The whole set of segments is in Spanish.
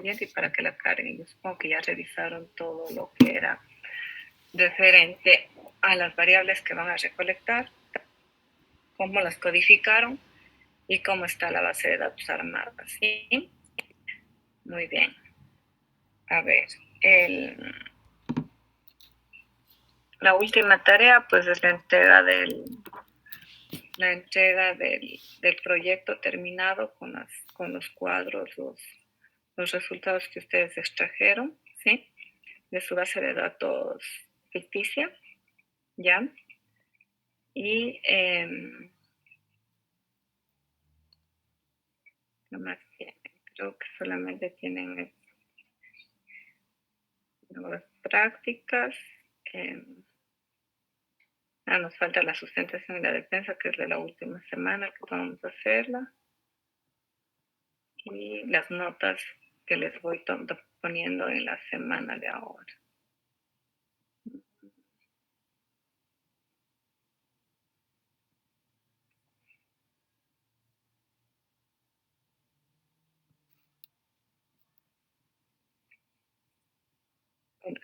correspondiente y para que la carguen. Yo supongo que ya revisaron todo lo que era referente a las variables que van a recolectar, cómo las codificaron y cómo está la base de datos armada, ¿sí? Muy bien. A ver, la última tarea pues es la entrega del proyecto terminado con los cuadros, los resultados que ustedes extrajeron, ¿sí? De su base de datos ficticia, ¿ya? Y no más tienen, creo que solamente tienen nuevas prácticas. Nos falta la sustentación y la defensa, que es de la última semana que vamos a hacerla. Y las notas que les voy poniendo en la semana de ahora.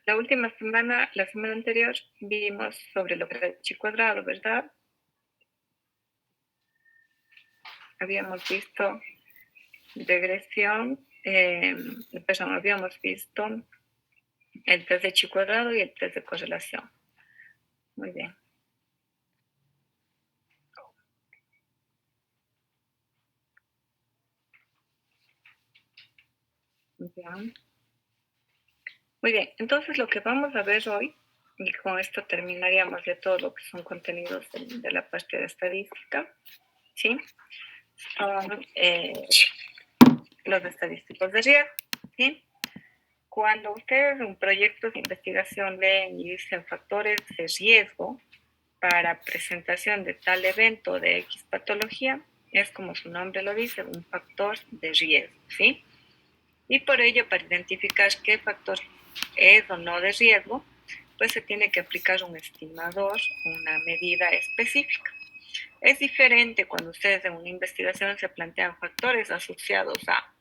La última semana, la semana anterior, vimos sobre lo que era el chi cuadrado, ¿verdad? Habíamos visto regresión, habíamos visto el test de chi cuadrado y el test de correlación. Muy bien. Ya. Muy bien, entonces lo que vamos a ver hoy, y con esto terminaríamos ya todo lo que son contenidos de la parte de estadística, ¿sí? Son los estadísticos de riesgo, ¿sí? Cuando ustedes en proyectos de investigación leen y dicen factores de riesgo para presentación de tal evento de X patología, es como su nombre lo dice, un factor de riesgo, ¿sí? Y por ello, para identificar qué factor es o no de riesgo, pues se tiene que aplicar un estimador, una medida específica. Es diferente cuando ustedes en una investigación se plantean factores asociados a.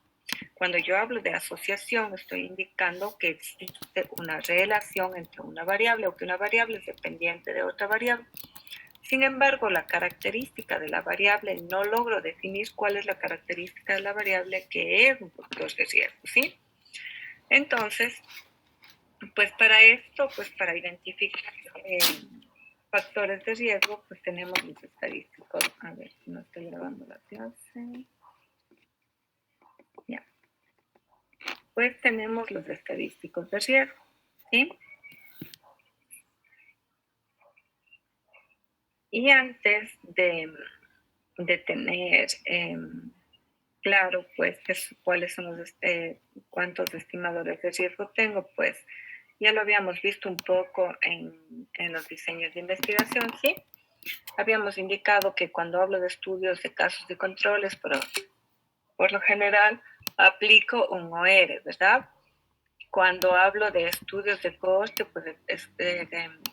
Cuando yo hablo de asociación, estoy indicando que existe una relación entre una variable o que una variable es dependiente de otra variable. Sin embargo, la característica de la variable no logro definir cuál es la característica de la variable que es un factor de riesgo, ¿sí? Entonces, pues para esto, pues para identificar factores de riesgo, pues tenemos los estadísticos. A ver, no estoy grabando la clase. Ya. Pues tenemos los estadísticos de riesgo, ¿sí? Y antes de tener claro, pues, cuáles son los, cuántos estimadores de riesgo tengo, pues, ya lo habíamos visto un poco en los diseños de investigación, ¿sí? Habíamos indicado que cuando hablo de estudios de casos y controles, pero por lo general aplico un OR, ¿verdad? Cuando hablo de estudios de coste, pues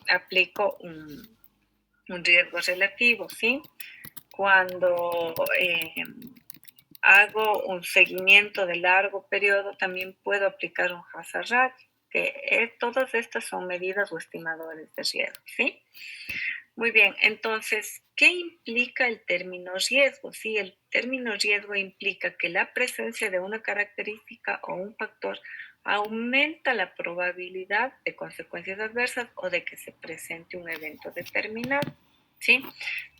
aplico un riesgo relativo, ¿sí? Cuando hago un seguimiento de largo periodo, también puedo aplicar un hazard ratio, que todas estas son medidas o estimadores de riesgo, ¿sí? Muy bien, entonces, ¿qué implica el término riesgo? Sí, el término riesgo implica que la presencia de una característica o un factor aumenta la probabilidad de consecuencias adversas o de que se presente un evento determinado, ¿sí?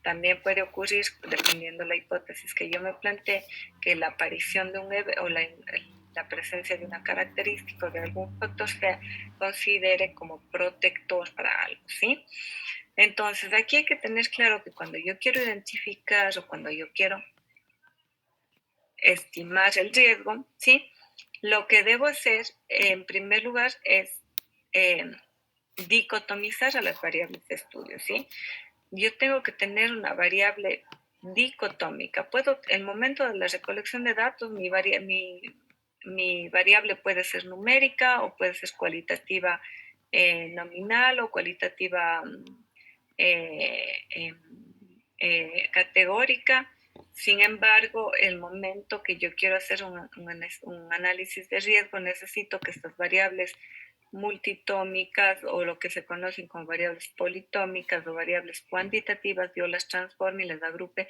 También puede ocurrir, dependiendo de la hipótesis que yo me planteé, que la aparición de un evento o la presencia de una característica o de algún factor se considere como protector para algo, ¿sí? Entonces, aquí hay que tener claro que cuando yo quiero identificar o cuando yo quiero estimar el riesgo, ¿sí? Lo que debo hacer, en primer lugar, es dicotomizar a las variables de estudio, ¿sí? Yo tengo que tener una variable dicotómica. En el momento de la recolección de datos, mi variable puede ser numérica o puede ser cualitativa nominal o cualitativa categórica, Sin embargo, el momento que yo quiero hacer un análisis de riesgo, necesito que estas variables multitómicas o lo que se conocen como variables politómicas o variables cuantitativas, yo las transforme y las agrupe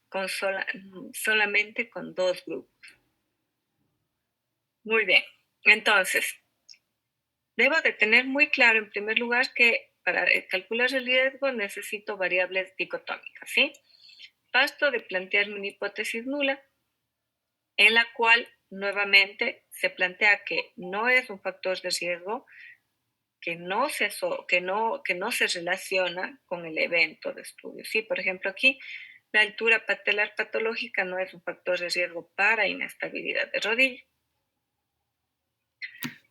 con solamente con dos grupos. Muy bien, entonces, debo de tener muy claro en primer lugar que para calcular el riesgo necesito variables dicotómicas, ¿sí? Basto de plantearme una hipótesis nula en la cual nuevamente se plantea que no es un factor de riesgo, que no se relaciona con el evento de estudio. ¿Sí? Por ejemplo, aquí la altura patelar patológica no es un factor de riesgo para inestabilidad de rodilla.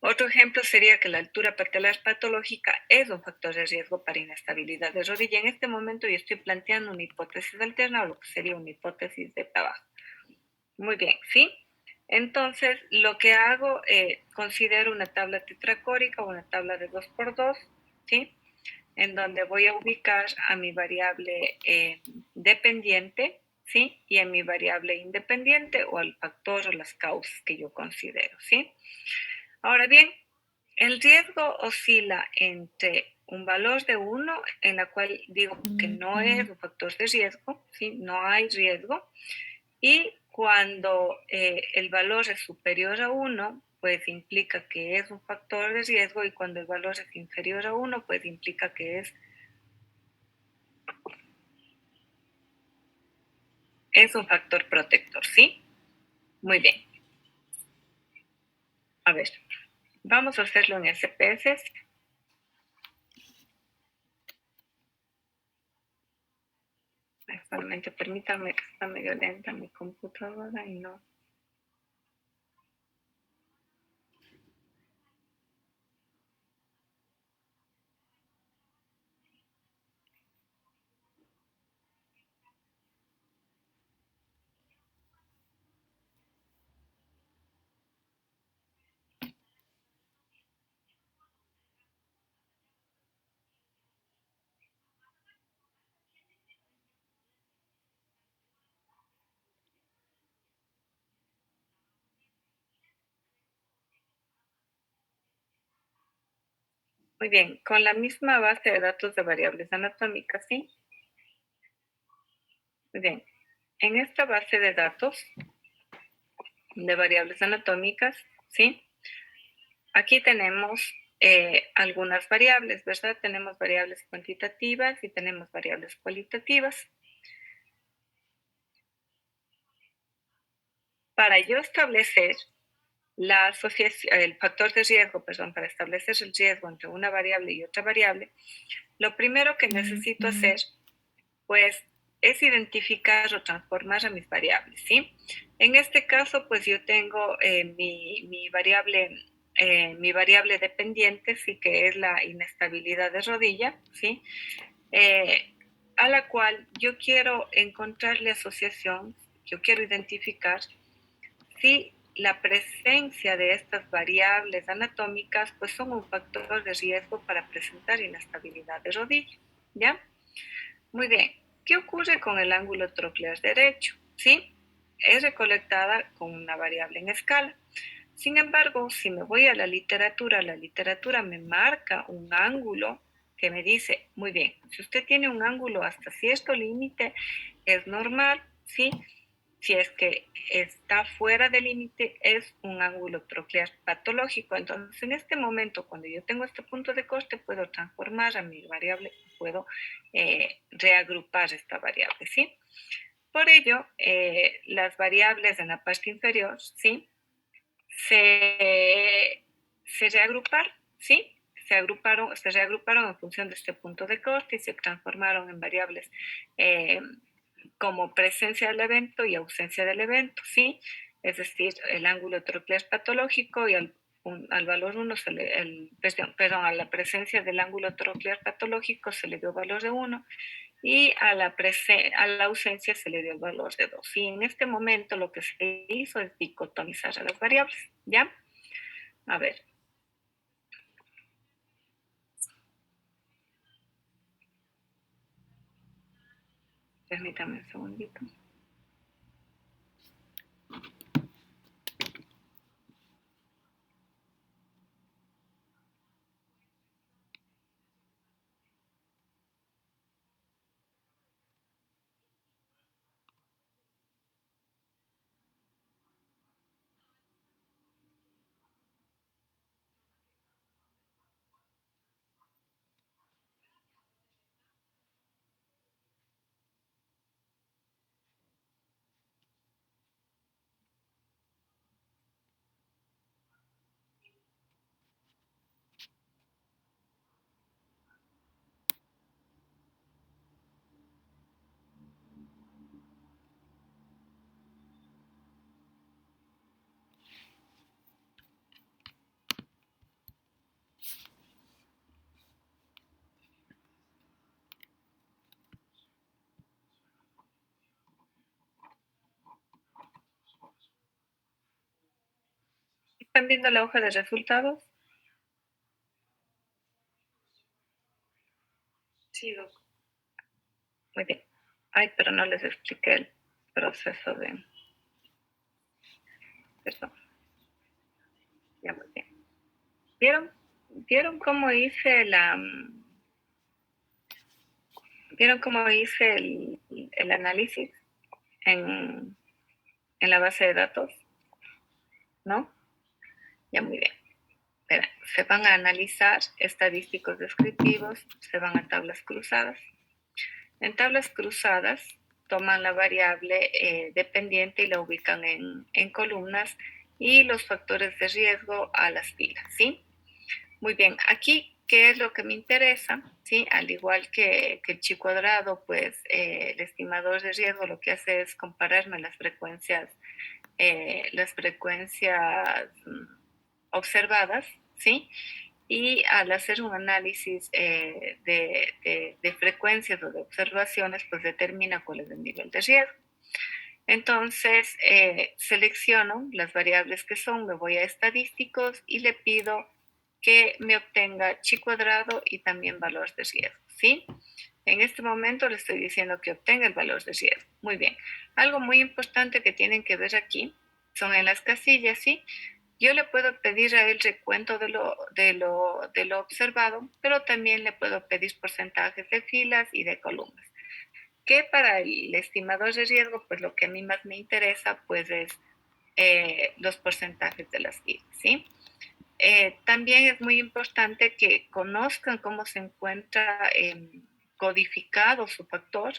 Otro ejemplo sería que la altura patelar patológica es un factor de riesgo para inestabilidad de rodilla. En este momento yo estoy planteando una hipótesis alterna o lo que sería una hipótesis de trabajo. Muy bien, ¿sí? Entonces, lo que hago, considero una tabla tetracórica o una tabla de 2x2, ¿sí? En donde voy a ubicar a mi variable dependiente, ¿sí? Y a mi variable independiente o al factor o las causas que yo considero, ¿sí? Ahora bien, el riesgo oscila entre un valor de 1, en la cual digo que no es un factor de riesgo, ¿sí? No hay riesgo, y cuando el valor es superior a 1, pues implica que es un factor de riesgo, y cuando el valor es inferior a 1, pues implica que es un factor protector, ¿sí? Muy bien. A ver, vamos a hacerlo en SPS. Solamente permítanme que está medio lenta mi computadora y no. Muy bien, con la misma base de datos de variables anatómicas, ¿sí? Muy bien, en esta base de datos de variables anatómicas, ¿sí? Aquí tenemos algunas variables, ¿verdad? Tenemos variables cuantitativas y tenemos variables cualitativas. Para yo establecer la asociación, el factor de riesgo, perdón, para establecer el riesgo entre una variable y otra variable, lo primero que necesito hacer, pues, es identificar o transformar a mis variables, ¿sí? En este caso, pues yo tengo mi variable dependiente, sí, que es la inestabilidad de rodilla, ¿sí? A la cual yo quiero encontrarle asociación, yo quiero identificar si la presencia de estas variables anatómicas pues son un factor de riesgo para presentar inestabilidad de rodilla, ¿ya? Muy bien, ¿qué ocurre con el ángulo troclear derecho? ¿Sí? Es recolectada con una variable en escala. Sin embargo, si me voy a la literatura me marca un ángulo que me dice, muy bien, si usted tiene un ángulo hasta cierto límite, es normal, ¿sí? Si es que está fuera del límite, es un ángulo troclear patológico. Entonces, en este momento, cuando yo tengo este punto de corte, puedo transformar a mi variable, puedo reagrupar esta variable, ¿sí? Por ello, las variables en la parte inferior, ¿sí? Se reagruparon, ¿sí? Se reagruparon en función de este punto de corte y se transformaron en variables como presencia del evento y ausencia del evento, ¿sí? Es decir, el ángulo troclear patológico y al valor 1, perdón, a la presencia del ángulo troclear patológico se le dio valor de 1 y a la ausencia se le dio el valor de 2. Y en este momento lo que se hizo es dicotomizar a las variables, ¿ya? A ver. Permítame un segundito. ¿Están viendo la hoja de resultados? Sí, Doc. Muy bien. Ay, pero no les expliqué el proceso de... Perdón. Ya, muy bien. ¿Vieron cómo hice ¿Vieron cómo hice el análisis en, en la base de datos? ¿No? Ya, muy bien. Espera, se van a analizar estadísticos descriptivos, se van a tablas cruzadas. En tablas cruzadas toman la variable dependiente y la ubican en columnas y los factores de riesgo a las filas, ¿sí? Muy bien, aquí, ¿qué es lo que me interesa? ¿Sí? Al igual que el chi cuadrado, pues el estimador de riesgo lo que hace es compararme las frecuencias observadas, ¿sí? Y al hacer un análisis de frecuencias o de observaciones, pues determina cuál es el nivel de riesgo. Entonces, selecciono las variables que son, me voy a estadísticos y le pido que me obtenga chi cuadrado y también valor de riesgo, ¿sí? En este momento le estoy diciendo que obtenga el valor de riesgo. Muy bien. Algo muy importante que tienen que ver aquí son en las casillas, ¿sí? Yo le puedo pedir a él recuento de lo observado, pero también le puedo pedir porcentajes de filas y de columnas. Que para el estimador de riesgo, pues lo que a mí más me interesa, pues es los porcentajes de las filas, ¿sí? También es muy importante que conozcan cómo se encuentra codificado su factor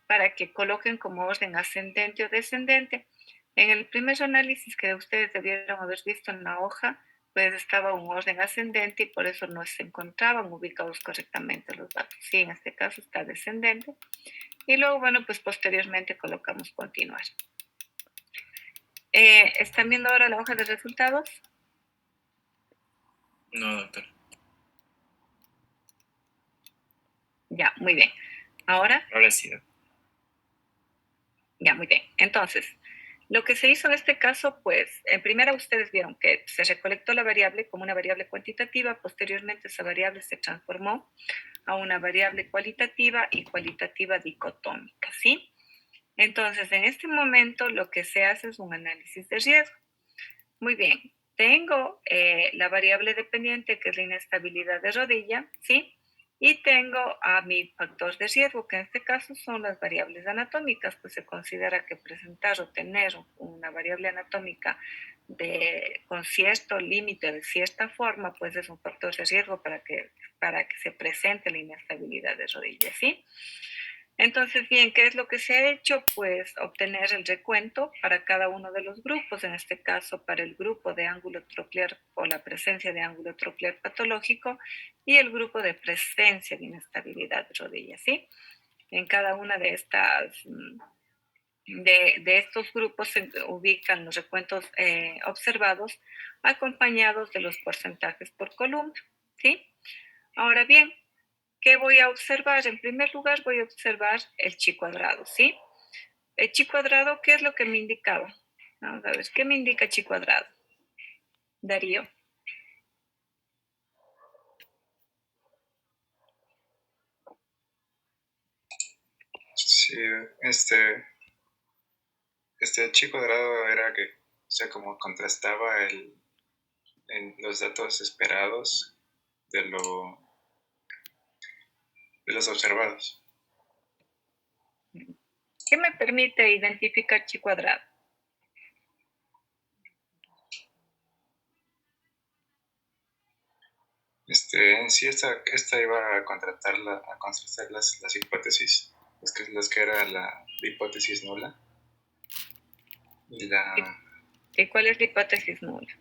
para que coloquen como orden ascendente o descendente. En el primer análisis que ustedes debieron haber visto en la hoja, pues estaba un orden ascendente y por eso no se encontraban ubicados correctamente los datos. Sí, en este caso está descendente. Y luego, bueno, pues posteriormente colocamos continuar. ¿Están viendo ahora la hoja de resultados? No, doctor. Ya, muy bien. Ahora, Ahora sí, doctor. ya, muy bien. Entonces, lo que se hizo en este caso, pues, en primera ustedes vieron que se recolectó la variable como una variable cuantitativa, posteriormente esa variable se transformó a una variable cualitativa y cualitativa dicotómica, ¿sí? Entonces, en este momento lo que se hace es un análisis de riesgo. Muy bien, tengo la variable dependiente, que es la inestabilidad de rodilla, ¿sí? Y tengo a mi factor de riesgo, que en este caso son las variables anatómicas, pues se considera que presentar o tener una variable anatómica con cierto límite, de cierta forma, pues es un factor de riesgo para que se presente la inestabilidad de rodilla, ¿sí? Entonces, bien, ¿qué es lo que se ha hecho? Pues obtener el recuento para cada uno de los grupos, en este caso para el grupo de ángulo troclear o la presencia de ángulo troclear patológico y el grupo de presencia de inestabilidad de rodilla, ¿sí? En cada una de estos grupos se ubican los recuentos observados acompañados de los porcentajes por columna, ¿sí? Ahora bien, ¿qué voy a observar? En primer lugar, voy a observar el chi cuadrado, ¿sí? El chi cuadrado, ¿qué es lo que me indicaba? Vamos a ver, ¿qué me indica chi cuadrado? Darío. Sí, chi cuadrado era que, o sea, como contrastaba los datos esperados de los observados. ¿Qué me permite identificar chi cuadrado? En sí, esta iba a contrastar las hipótesis, las que era la hipótesis nula y ¿Y cuál es la hipótesis nula?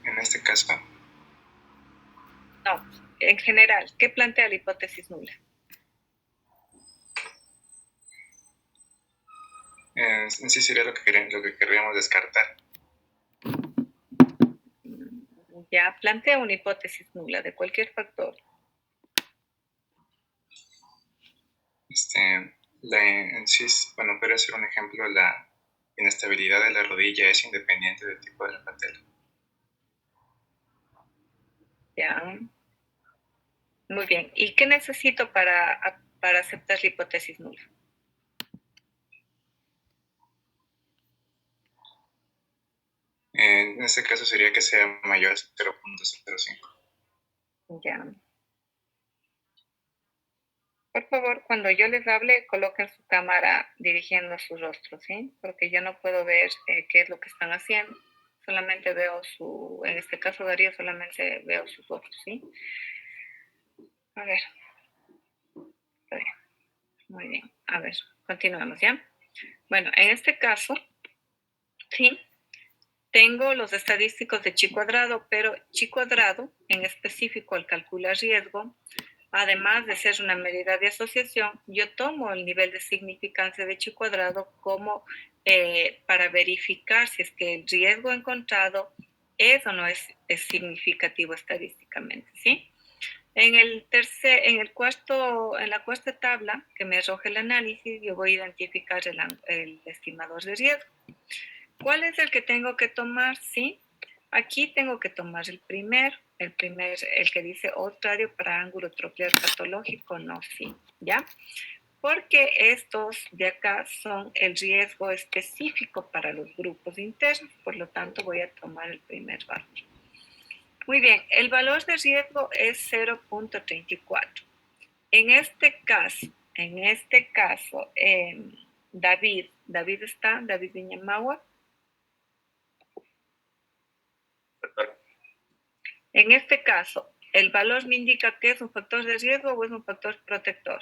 en este caso. No, en general, ¿qué plantea la hipótesis nula? En sí sería lo que querríamos descartar. Ya plantea una hipótesis nula de cualquier factor. Bueno, podría ser un ejemplo, la inestabilidad de la rodilla es independiente del tipo de la patela. Ya. Muy bien. ¿Y qué necesito para aceptar la hipótesis nula? En este caso sería que sea mayor a 0.05. Ya. Por favor, cuando yo les hable, coloquen su cámara dirigiendo su rostro, ¿sí? Porque yo no puedo ver qué es lo que están haciendo. Solamente veo en este caso Darío, solamente veo sus ojos, ¿sí? A ver, está bien. Muy bien. A ver, continuamos, ¿ya? Bueno, en este caso, sí, tengo los estadísticos de chi cuadrado, pero chi cuadrado, en específico al calcular riesgo, además de ser una medida de asociación, yo tomo el nivel de significancia de chi cuadrado como para verificar si es que el riesgo encontrado es o no es significativo estadísticamente, ¿sí? En la cuarta tabla que me arroja el análisis, yo voy a identificar el estimador de riesgo. ¿Cuál es el que tengo que tomar? Sí, aquí tengo que tomar el que dice odds radio para ángulo tropial patológico, no, sí, ¿ya? Porque estos de acá son el riesgo específico para los grupos internos, por lo tanto voy a tomar el primer valor. Muy bien, el valor de riesgo es 0.34. En este caso, David está, David Viñamagua. En este caso, ¿el valor me indica que es un factor de riesgo o es un factor protector?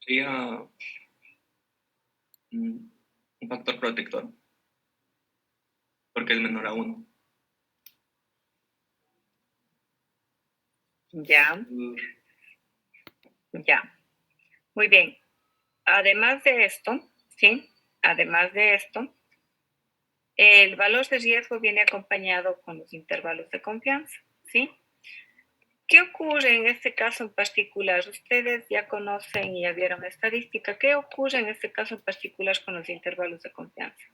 Sería un factor protector, porque es menor a 1. Ya, ya. Muy bien. Además de esto, ¿sí? Además de esto, el valor de riesgo viene acompañado con los intervalos de confianza, ¿sí? ¿Qué ocurre en este caso en particular? Ustedes ya conocen y ya vieron estadística. ¿Qué ocurre en este caso en particular con los intervalos de confianza?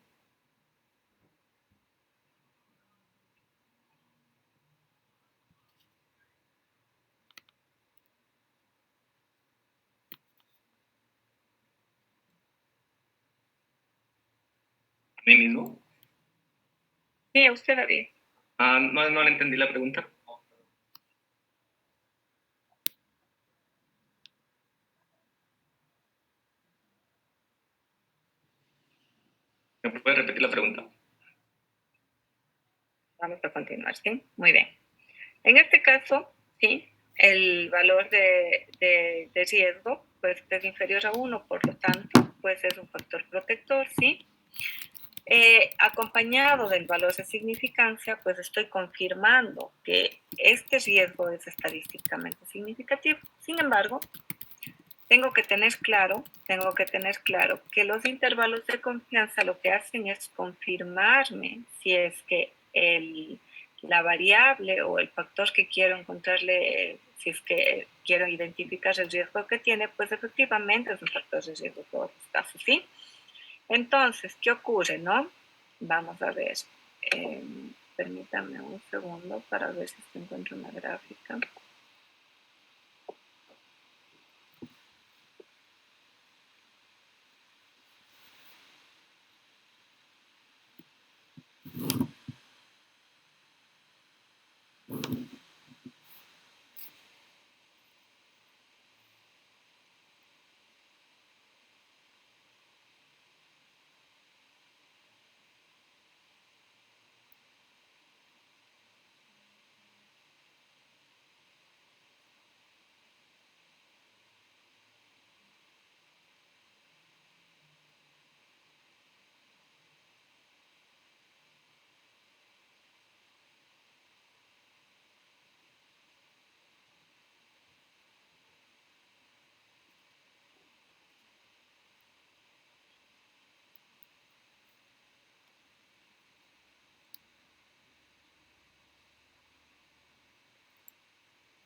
¿A mí mismo? Sí, a usted, David. No le entendí la pregunta. ¿Me puede repetir la pregunta? Vamos a continuar, ¿sí? Muy bien. En este caso, sí, el valor de riesgo pues, es inferior a 1, por lo tanto, pues es un factor protector, ¿sí? Acompañado del valor de significancia, pues estoy confirmando que este riesgo es estadísticamente significativo. Sin embargo, tengo que tener claro que los intervalos de confianza lo que hacen es confirmarme si es que la variable o el factor que quiero encontrarle, si es que quiero identificar el riesgo que tiene, pues efectivamente es un factor de riesgo en todos los casos, ¿sí? Entonces, ¿qué ocurre, no? Vamos a ver. Permítame un segundo para ver si encuentro una gráfica.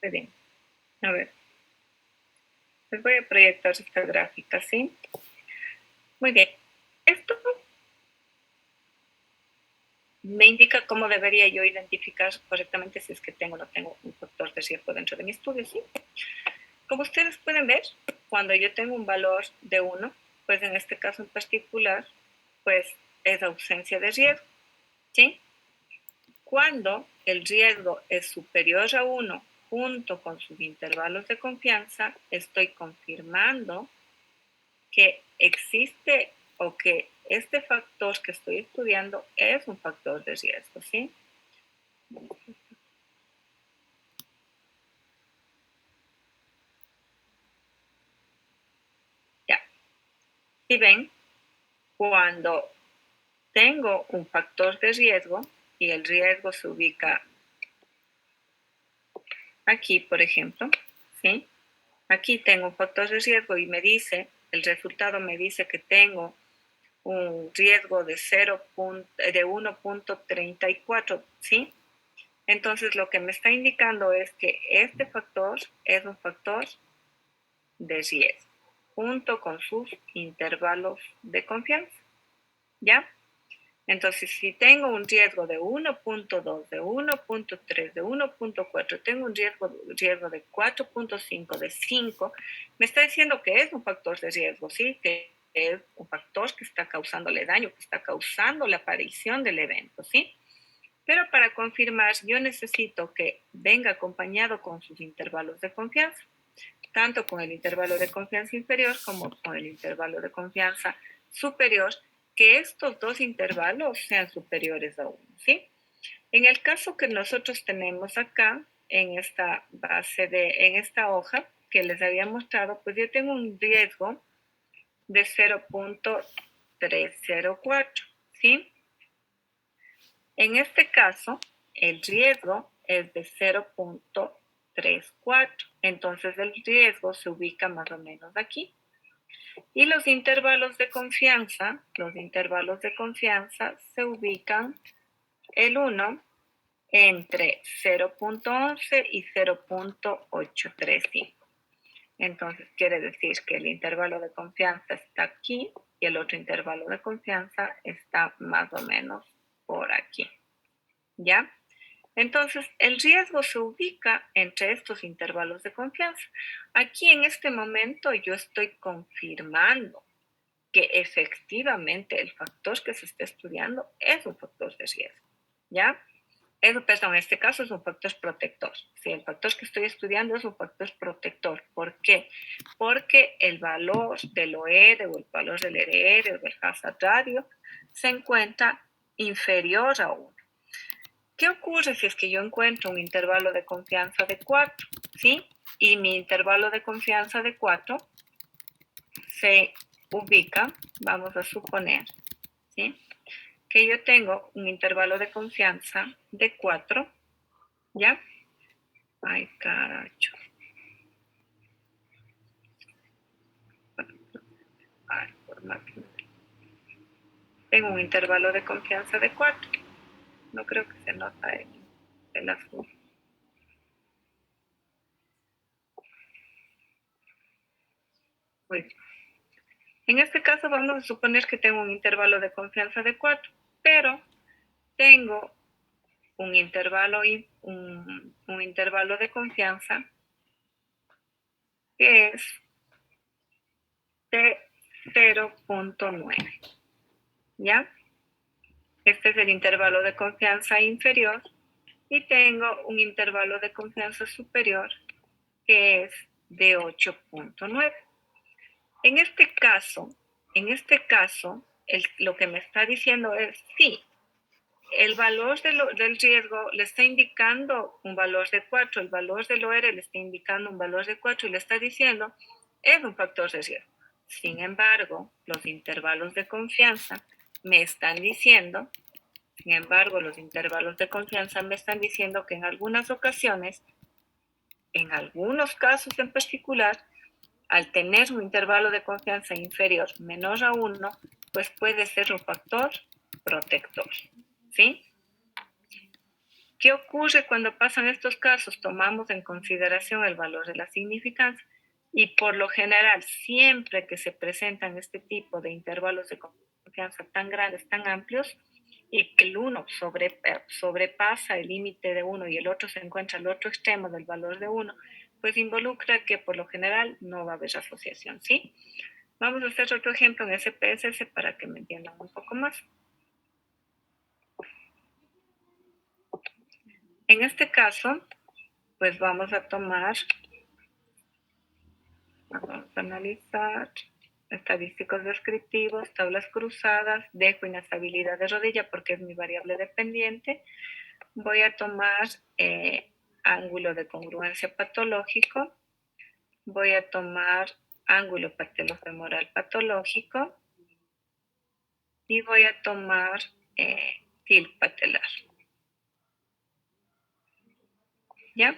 Muy bien. A ver. Les voy a proyectar esta gráfica, ¿sí? Muy bien. Esto me indica cómo debería yo identificar correctamente si es que tengo o no tengo un factor de riesgo dentro de mi estudio, ¿sí? Como ustedes pueden ver, cuando yo tengo un valor de 1, pues en este caso en particular, pues es ausencia de riesgo, ¿sí? Cuando el riesgo es superior a 1 junto con sus intervalos de confianza, estoy confirmando que existe o que este factor que estoy estudiando es un factor de riesgo, ¿sí? Ya. Si ven, cuando tengo un factor de riesgo y el riesgo se ubica aquí, por ejemplo, ¿sí? Aquí tengo un factor de riesgo y me dice, el resultado me dice que tengo un riesgo de 1.34, ¿sí? Entonces lo que me está indicando es que este factor es un factor de riesgo, junto con sus intervalos de confianza, ¿ya? Entonces, si tengo un riesgo de 1.2, de 1.3, de 1.4, tengo un riesgo de 4.5, de 5, me está diciendo que es un factor de riesgo, ¿sí? Que es un factor que está causándole daño, que está causando la aparición del evento, ¿sí? Pero para confirmar, yo necesito que venga acompañado con sus intervalos de confianza, tanto con el intervalo de confianza inferior como con el intervalo de confianza superior, que estos dos intervalos sean superiores a 1, ¿sí? En el caso que nosotros tenemos acá, en esta en esta hoja que les había mostrado, pues yo tengo un riesgo de 0.304, ¿sí? En este caso, el riesgo es de 0.34, entonces el riesgo se ubica más o menos aquí. Y los intervalos de confianza se ubican el 1 entre 0.11 y 0.835. Entonces quiere decir que el intervalo de confianza está aquí y el otro intervalo de confianza está más o menos por aquí. ¿Ya? Entonces, el riesgo se ubica entre estos intervalos de confianza. Aquí en este momento yo estoy confirmando que efectivamente el factor que se está estudiando es un factor de riesgo, ¿ya? Perdón, en este caso es un factor protector. Sí, el factor que estoy estudiando es un factor protector. ¿Por qué? Porque el valor del OR o el valor del RR o del hazard radio se encuentra inferior a 1. ¿Qué ocurre si es que yo encuentro un intervalo de confianza de 4? ¿Sí? Y mi intervalo de confianza de 4 se ubica, vamos a suponer, ¿sí? Que yo tengo un intervalo de confianza de 4, ¿ya? Ay, caracho. Ay, por máquina. Tengo un intervalo de confianza de 4. No creo que se nota el azul. Muy bien. En este caso vamos a suponer que tengo un intervalo de confianza de 4, pero tengo un intervalo de confianza que es de 0.9, ¿ya? Este es el intervalo de confianza inferior y tengo un intervalo de confianza superior que es de 8.9. En este caso, lo que me está diciendo es sí, el valor del riesgo le está indicando un valor de 4, el valor del OR le está indicando un valor de 4 y le está diciendo es un factor de riesgo. Sin embargo, los intervalos de confianza me están diciendo, que en algunas ocasiones, en algunos casos en particular, al tener un intervalo de confianza inferior menor a 1, pues puede ser un factor protector, ¿sí? ¿Qué ocurre cuando pasan estos casos? Tomamos en consideración el valor de la significancia y por lo general, siempre que se presentan este tipo de intervalos de confianza tan grandes, tan amplios, y que el uno sobrepasa el límite de uno y el otro se encuentra al otro extremo del valor de uno, pues involucra que por lo general no va a haber asociación, ¿sí? Vamos a hacer otro ejemplo en SPSS para que me entiendan un poco más. En este caso, pues vamos a tomar, vamos a analizar estadísticos descriptivos, tablas cruzadas, dejo inestabilidad de rodilla porque es mi variable dependiente. Voy a tomar ángulo de congruencia patológico, voy a tomar ángulo patelofemoral patológico y voy a tomar tilt patelar. ¿Ya?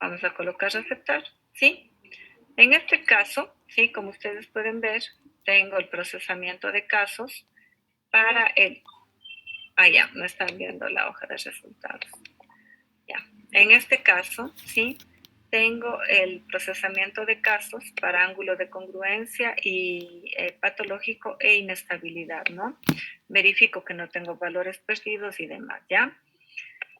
Vamos a colocar aceptar, ¿sí? En este caso, ¿sí? Como ustedes pueden ver, tengo el procesamiento de casos para el... ya, no están viendo la hoja de resultados. Ya. En este caso, ¿sí? Tengo el procesamiento de casos para ángulo de congruencia y patológico e inestabilidad, ¿no? Verifico que no tengo valores perdidos y demás, ¿ya?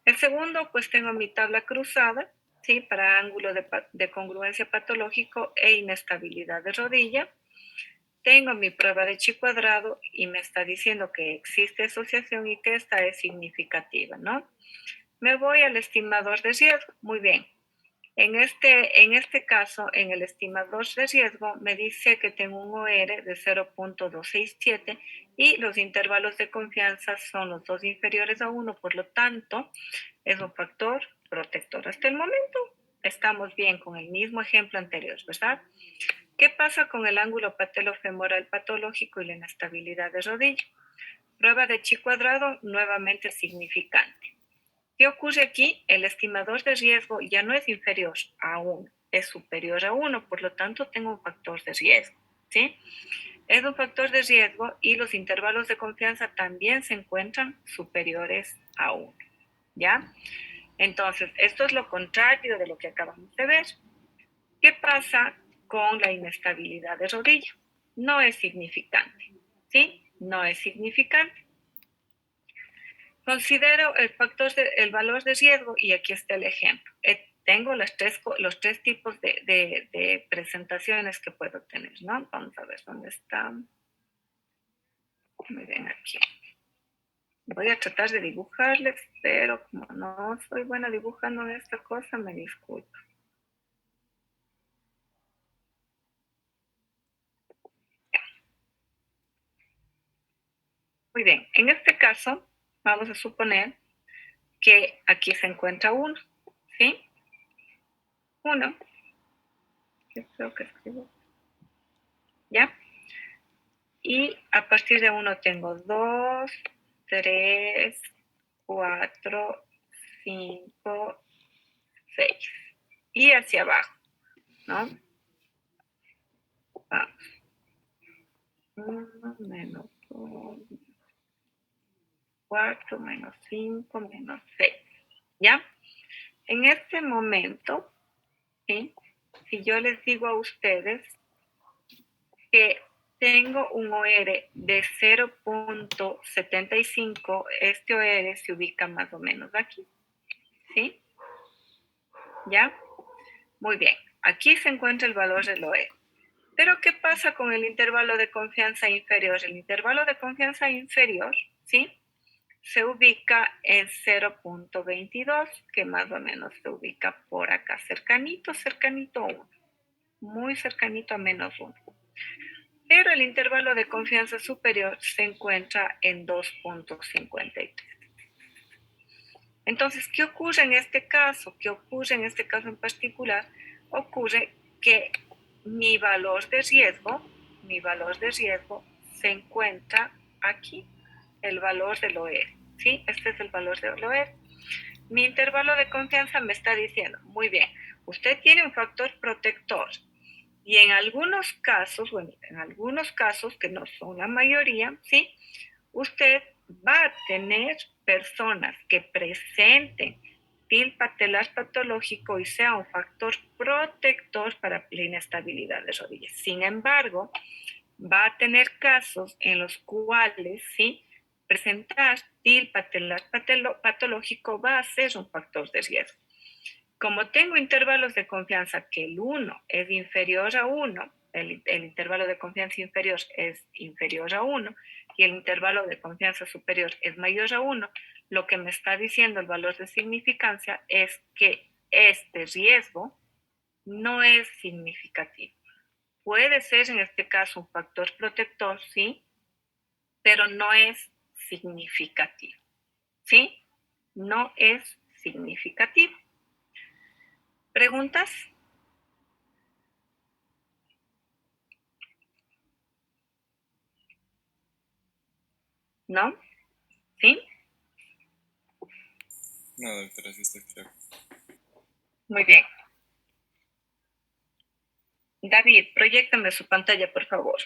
El segundo, pues tengo mi tabla cruzada, ¿sí? Para ángulo de congruencia patológico e inestabilidad de rodilla. Tengo mi prueba de chi cuadrado y me está diciendo que existe asociación y que esta es significativa, ¿no? Me voy al estimador de riesgo. Muy bien. En este caso, en el estimador de riesgo, me dice que tengo un OR de 0.267 y los intervalos de confianza son los dos inferiores a 1, por lo tanto, es un factor protector. Hasta el momento estamos bien con el mismo ejemplo anterior, ¿verdad? ¿Qué pasa con el ángulo patelofemoral patológico y la inestabilidad de rodilla? Prueba de chi cuadrado nuevamente significante. ¿Qué ocurre aquí? El estimador de riesgo ya no es inferior a 1, es superior a 1, por lo tanto tengo un factor de riesgo, ¿sí? Es un factor de riesgo y los intervalos de confianza también se encuentran superiores a 1, ¿ya? Entonces, esto es lo contrario de lo que acabamos de ver. ¿Qué pasa con la inestabilidad de rodilla? No es significante, ¿sí? No es significante. Considero el valor de riesgo y aquí está el ejemplo. Tengo los tres tipos de presentaciones que puedo tener, ¿no? Vamos a ver dónde está. Muy bien, aquí. Voy a tratar de dibujarles, pero como no soy buena dibujando esta cosa, me disculpo. Muy bien, en este caso, vamos a suponer que aquí se encuentra 1, ¿sí? 1. Yo creo que escribo. ¿Ya? Y a partir de 1 tengo 2, 3, 4, 5, 6. Y hacia abajo, ¿no? Vamos. 1 menos 2, 4 menos 5 menos 6. ¿Ya? En este momento, ¿sí? Si yo les digo a ustedes que tengo un OR de 0.75, este OR se ubica más o menos aquí, ¿sí? ¿Ya? Muy bien, aquí se encuentra el valor del OR. Pero, ¿qué pasa con el intervalo de confianza inferior? El intervalo de confianza inferior, ¿sí? Se ubica en 0.22, que más o menos se ubica por acá, cercanito a 1, muy cercanito a menos 1. Pero el intervalo de confianza superior se encuentra en 2.53. Entonces, ¿qué ocurre en este caso? ¿Qué ocurre en este caso en particular? Ocurre que mi valor de riesgo se encuentra aquí, el valor del OR, ¿sí? Este es el valor del OR. Mi intervalo de confianza me está diciendo, muy bien, usted tiene un factor protector y en algunos casos, que no son la mayoría, ¿sí? Usted va a tener personas que presenten TIL patelar patológico y sea un factor protector para la inestabilidad de rodillas. Sin embargo, va a tener casos en los cuales, ¿sí?, presentar TIL patelar patológico va a ser un factor de riesgo. Como tengo intervalos de confianza que el 1 es inferior a 1, el intervalo de confianza inferior es inferior a 1 y el intervalo de confianza superior es mayor a 1, lo que me está diciendo el valor de significancia es que este riesgo no es significativo. Puede ser en este caso un factor protector, sí, pero no es significativo, ¿sí? No es significativo. ¿Preguntas? ¿No? ¿Sí? No, doctora, sí está claro. Muy bien. David, proyéctame su pantalla, por favor.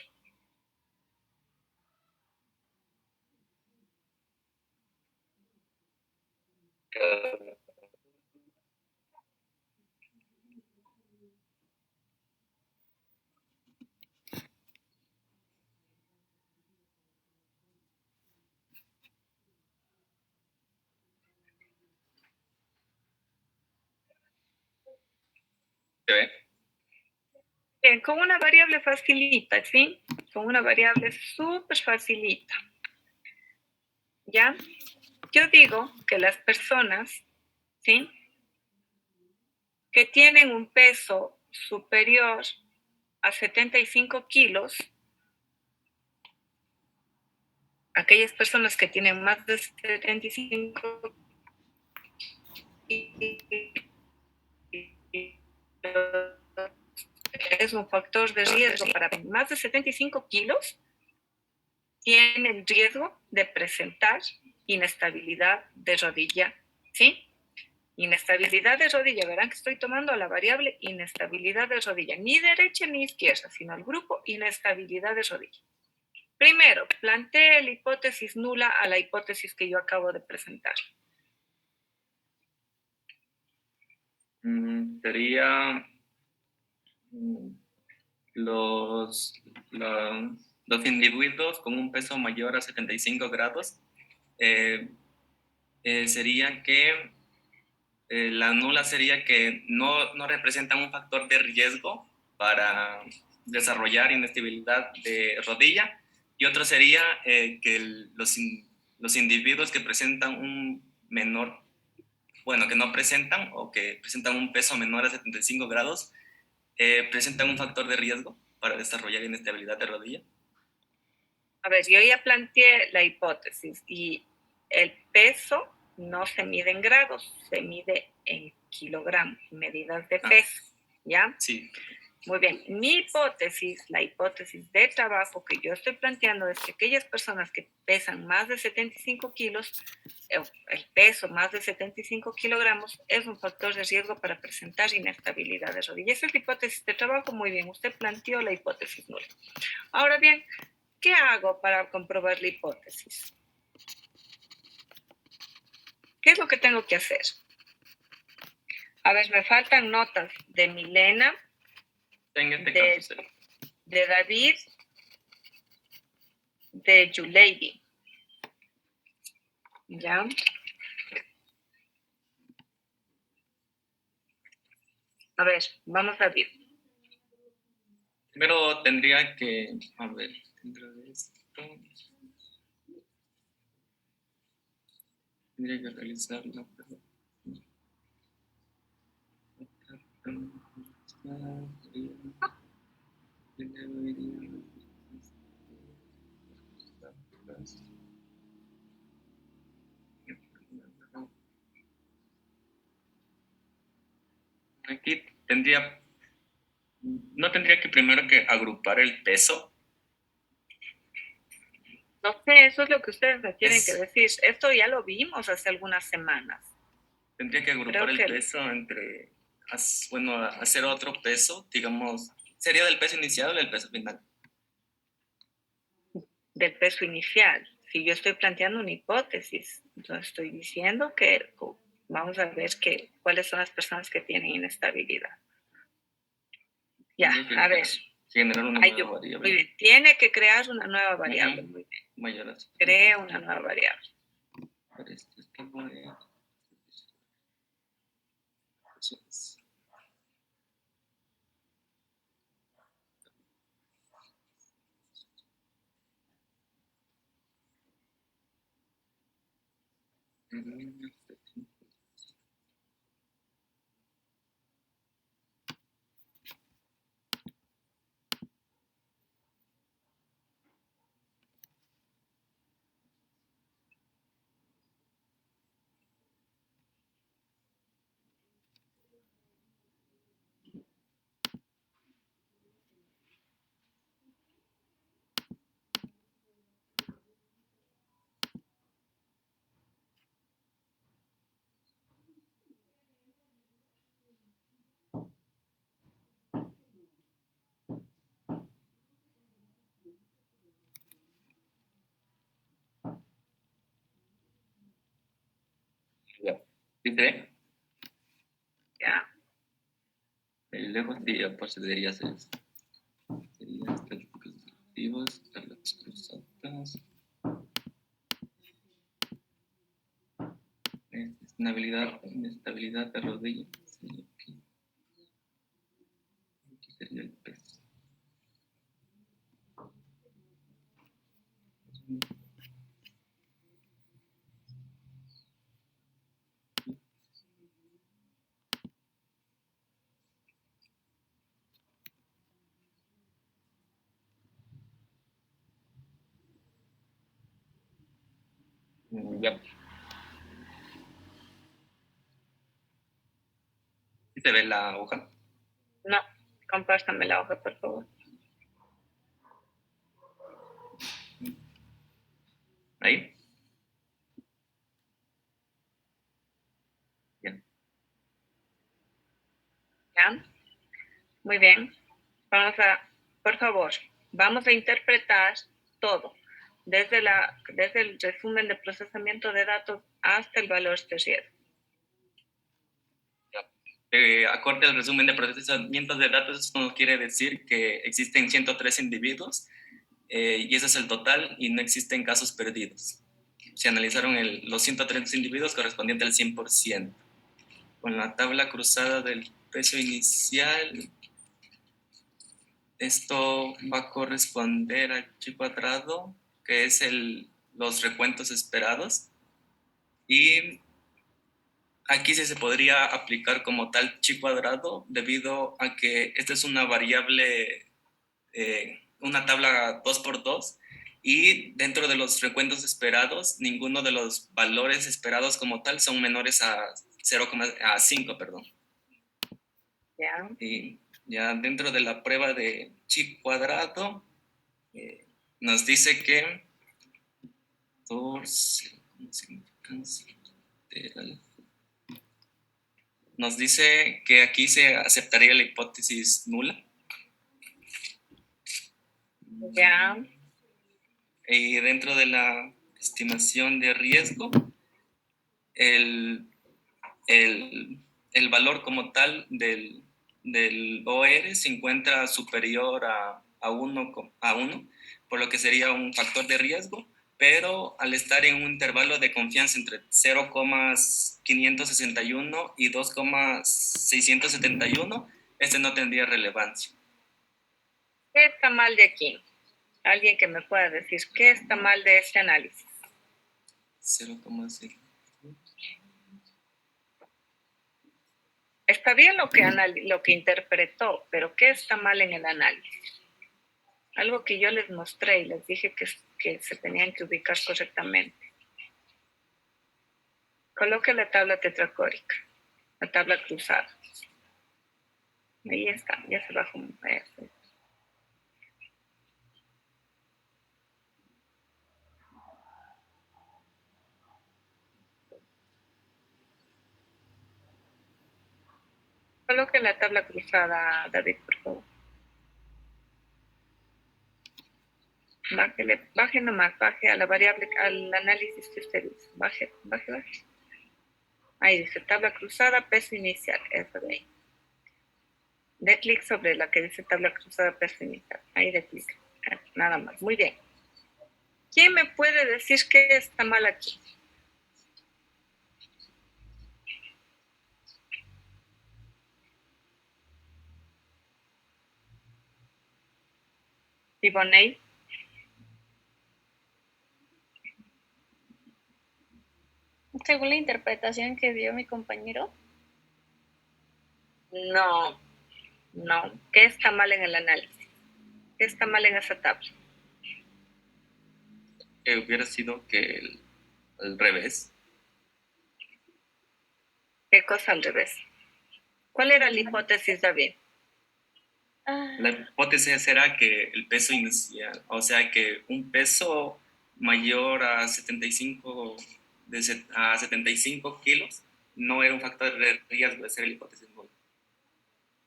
¿Se ve? Bien, con una variable facilita, ¿sí? Con una variable súper facilita. ¿Ya? Yo digo que las personas, ¿sí?, que tienen un peso superior a 75 kilos, aquellas personas que tienen más de 75 kilos, es un factor de riesgo para más de 75 kilos, tienen riesgo de presentar inestabilidad de rodilla, ¿sí? Inestabilidad de rodilla, verán que estoy tomando la variable inestabilidad de rodilla, ni derecha ni izquierda, sino el grupo inestabilidad de rodilla. Primero, plantee la hipótesis nula a la hipótesis que yo acabo de presentar. Sería los individuos con un peso mayor a 75 grados, sería que la nula sería que no representan un factor de riesgo para desarrollar inestabilidad de rodilla, y otro sería que los individuos que presentan un menor, bueno, que no presentan o que presentan un peso menor a 75 grados, presentan un factor de riesgo para desarrollar inestabilidad de rodilla. A ver, yo ya planteé la hipótesis y el peso no se mide en grados, se mide en kilogramos, medidas de peso, ¿ya? Sí. Muy bien, mi hipótesis, la hipótesis de trabajo que yo estoy planteando es que aquellas personas que pesan más de 75 kilos, el peso más de 75 kilogramos es un factor de riesgo para presentar inestabilidad de rodilla. Esa es la hipótesis de trabajo, muy bien, usted planteó la hipótesis nula. Ahora bien, ¿qué hago para comprobar la hipótesis? ¿Qué es lo que tengo que hacer? A ver, me faltan notas de Milena, En este caso sería. de David, de Yuleidi. ¿Ya? A ver, vamos a ver. Primero tendría que, a ver, dentro de esto, tendría que realizar la pregunta. Aquí no tendría que primero que agrupar el peso. No sé, eso es lo que ustedes me tienen que decir. Esto ya lo vimos hace algunas semanas. Tendría que agrupar el peso entre, bueno, hacer otro peso, digamos, ¿sería del peso inicial o del peso final? Del peso inicial, si yo estoy planteando una hipótesis, entonces estoy diciendo que vamos a ver cuáles son las personas que tienen inestabilidad. Ya, a ver. Generar una nueva variable. Muy bien, tiene que crear una nueva variable. Muy bien. Crea una nueva variable. ¿Dice? Ya. El lejos ya procedería a hacer esto. Serían estadísticos descriptivos, tablas cruzadas. Inestabilidad de rodilla. Sí, aquí sería el peso. Ya. ¿Sí se ve la hoja? No, compártame la hoja, por favor. ¿Ahí? Ya. ¿Ya? Muy bien. Por favor, vamos a interpretar todo, desde el resumen de procesamiento de datos hasta el valor de riesgo. Acorde al resumen de procesamiento de datos, esto nos quiere decir que existen 103 individuos y ese es el total y no existen casos perdidos. Se analizaron los 103 individuos correspondientes al 100%. Con la tabla cruzada del peso inicial, esto va a corresponder a chi cuadrado, que es los recuentos esperados. Y aquí sí se podría aplicar como tal chi cuadrado debido a que esta es una variable, una tabla 2x2 y dentro de los recuentos esperados, ninguno de los valores esperados como tal son menores a 0,5, perdón. ¿Ya? Y ya dentro de la prueba de chi cuadrado nos dice que nos dice que aquí se aceptaría la hipótesis nula. ¿Ya? Y dentro de la estimación de riesgo, el valor como tal del OR se encuentra superior a 1, por lo que sería un factor de riesgo, pero al estar en un intervalo de confianza entre 0,561 y 2,671, este no tendría relevancia. ¿Qué está mal de aquí? Alguien que me pueda decir, ¿qué está mal de este análisis? 0,6. Está bien lo que interpretó, pero ¿qué está mal en el análisis? Algo que yo les mostré y les dije que se tenían que ubicar correctamente. Coloque la tabla tetracórica, la tabla cruzada. Ahí está, ya se bajó. Coloque la tabla cruzada, David, por favor. Baje nomás, baje a la variable, al análisis que usted hizo. Baje. Ahí dice tabla cruzada, peso inicial, eso de ahí. De clic sobre la que dice tabla cruzada, peso inicial. Ahí de clic. Nada más. Muy bien. ¿Quién me puede decir qué está mal aquí? Ivonne. Según la interpretación que dio mi compañero. No. ¿Qué está mal en el análisis? ¿Qué está mal en esa tabla? Que hubiera sido que al revés. ¿Qué cosa al revés? ¿Cuál era la hipótesis, David? La hipótesis era que el peso inicial, o sea, que un peso mayor a 75, a 75 kilos no era un factor de riesgo, esa era la hipótesis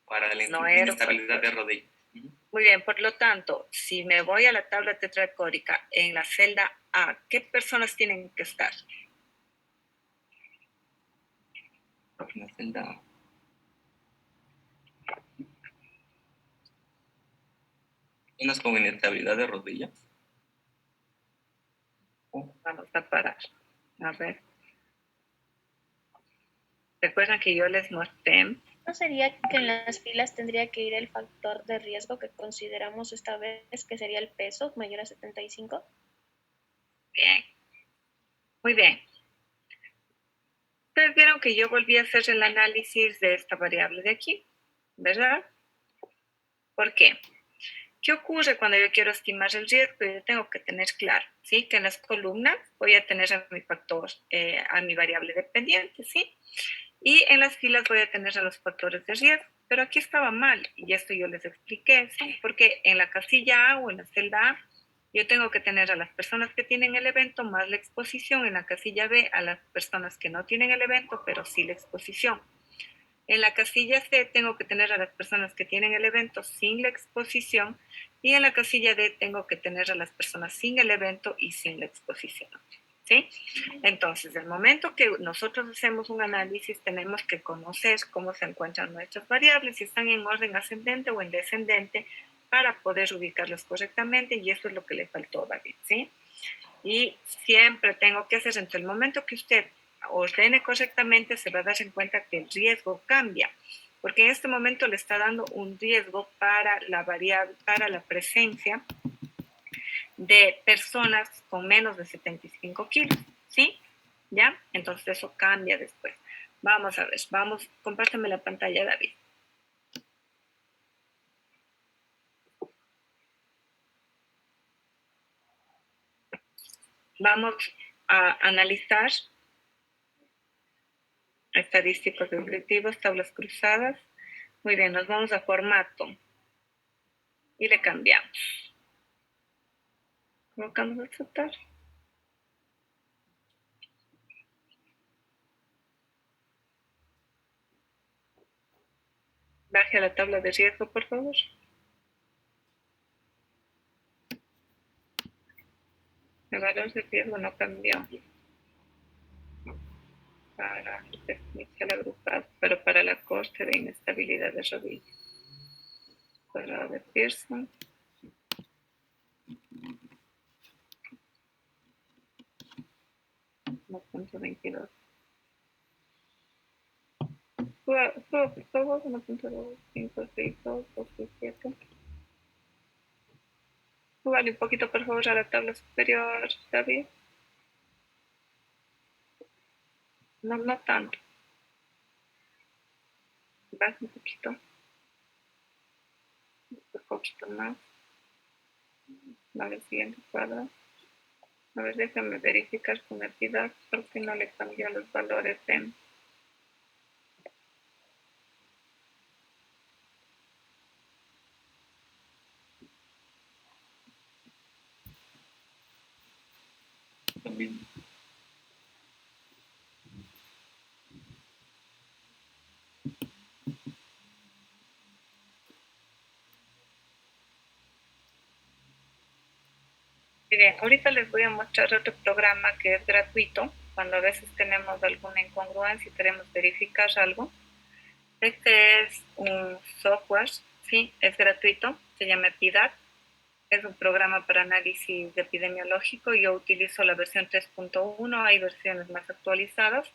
para la inestabilidad de rodilla. Muy bien, por lo tanto, si me voy a la tabla tetracórica, en la celda A, ¿qué personas tienen que estar? En la celda A. ¿Unas con inestabilidad de rodilla? Vamos a parar. A ver. ¿Recuerdan que yo les mostré? ¿No sería que en las filas tendría que ir el factor de riesgo que consideramos esta vez, que sería el peso mayor a 75? Bien. Muy bien. Ustedes vieron que yo volví a hacer el análisis de esta variable de aquí, ¿verdad? ¿Por qué? ¿Qué ocurre cuando yo quiero estimar el riesgo? Yo tengo que tener claro, ¿sí? Que en las columnas voy a tener a mi factor, a mi variable dependiente, ¿sí? Y en las filas voy a tener a los factores de riesgo. Pero aquí estaba mal, y esto yo les expliqué, ¿sí? Porque en la casilla A o en la celda A, yo tengo que tener a las personas que tienen el evento más la exposición, en la casilla B a las personas que no tienen el evento, pero sí la exposición. En la casilla C tengo que tener a las personas que tienen el evento sin la exposición, y en la casilla D tengo que tener a las personas sin el evento y sin la exposición. ¿Sí? Entonces, el momento que nosotros hacemos un análisis, tenemos que conocer cómo se encuentran nuestras variables, si están en orden ascendente o en descendente, para poder ubicarlos correctamente, y eso es lo que le faltó a David, ¿sí? Y siempre tengo que hacer, entre el momento que usted ordene correctamente, se va a dar en cuenta que el riesgo cambia, porque en este momento le está dando un riesgo para la variable, para la presencia de personas con menos de 75 kilos, ¿sí? ¿Ya? Entonces eso cambia después. Vamos a ver, compárteme la pantalla, David. Vamos a analizar estadísticos descriptivos, tablas cruzadas. Muy bien, nos vamos a formato y le cambiamos. Colocamos aceptar. Baje a la tabla de riesgo, por favor. El valor de riesgo no cambió para el test inicial agrupado, pero para la coste de inestabilidad de rodilla. Cuadrado de Pearson. .22. Suba, por favor, 1.2562267. Súbale un poquito, por favor, a la tabla superior, David. No tanto. Baja un poquito. Un poquito más. Vale, siguiente cuadro. A ver, déjame verificar su metida, porque no le cambió los valores en... También. Muy bien, ahorita les voy a mostrar otro programa que es gratuito. Cuando a veces tenemos alguna incongruencia y queremos verificar algo. Este es un software, sí, es gratuito, se llama EPIDAT. Es un programa para análisis epidemiológico. Yo utilizo la versión 3.1, hay versiones más actualizadas.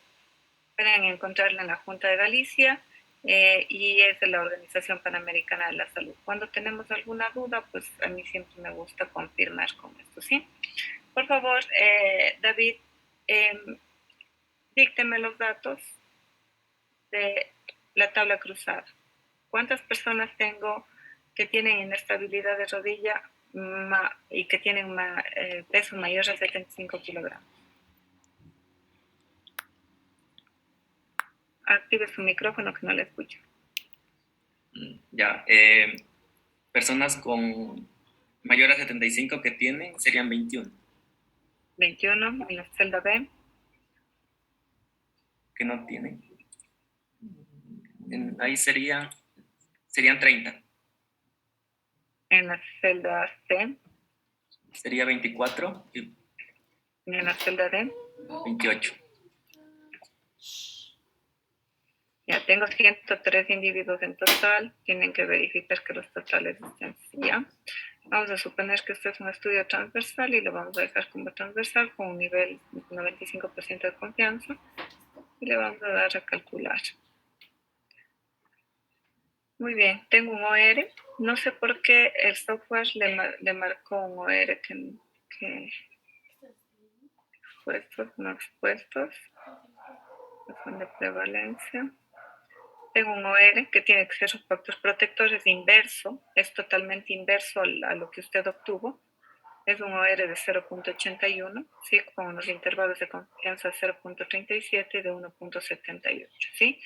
Pueden encontrarla en la Junta de Galicia y es de la Organización Panamericana de la Salud. Cuando tenemos alguna duda, pues a mí siempre me gusta confirmar con esto, ¿sí? Por favor, David, dícteme los datos de la tabla cruzada. ¿Cuántas personas tengo que tienen inestabilidad de rodilla y que tienen peso mayor a 75 kilogramos? Active su micrófono que no le escucho. Ya, personas con mayor a 75 que tienen serían 21. 21 en la celda B. Que no tienen. Ahí serían 30. En la celda C. Sería 24 y En la celda D. 28. Ya tengo 103 individuos en total. Tienen que verificar que los totales estén ya. Vamos a suponer que este es un estudio transversal y lo vamos a dejar como transversal con un nivel 95% de confianza. Y le vamos a dar a calcular. Muy bien, tengo un OR. No sé por qué el software le marcó un OR que expuestos, no expuestos. Razón de prevalencia. Tengo un OR que tiene que ser sus factores protectores inverso, es totalmente inverso a lo que usted obtuvo. Es un OR de 0.81, ¿sí? Con unos intervalos de confianza de 0.37 y de 1.78, ¿sí?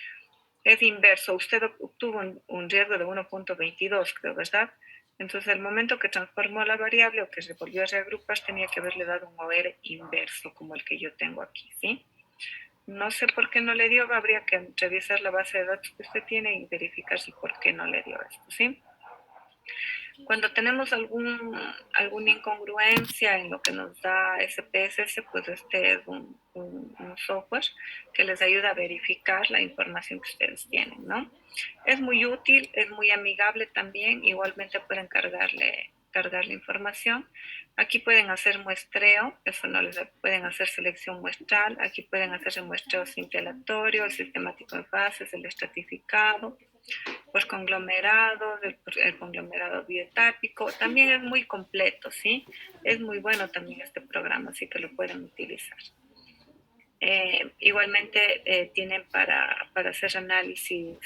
Es inverso. Usted obtuvo un riesgo de 1.22, creo, ¿verdad? Entonces, el momento que transformó la variable o que se volvió a reagrupar, tenía que haberle dado un OR inverso, como el que yo tengo aquí, ¿sí? No sé por qué no le dio, habría que revisar la base de datos que usted tiene y verificar si por qué no le dio esto, ¿sí? Cuando tenemos alguna incongruencia en lo que nos da SPSS, pues este es un software que les ayuda a verificar la información que ustedes tienen, ¿no? Es muy útil, es muy amigable también, igualmente pueden cargar la información. Aquí pueden hacer muestreo, eso no les pueden hacer selección muestral, aquí pueden hacerse muestreo simple aleatorio, el sistemático de fases, el estratificado, pues conglomerados, el conglomerado biotápico, también es muy completo, ¿sí? Es muy bueno también este programa, así que lo pueden utilizar. Igualmente tienen para hacer análisis,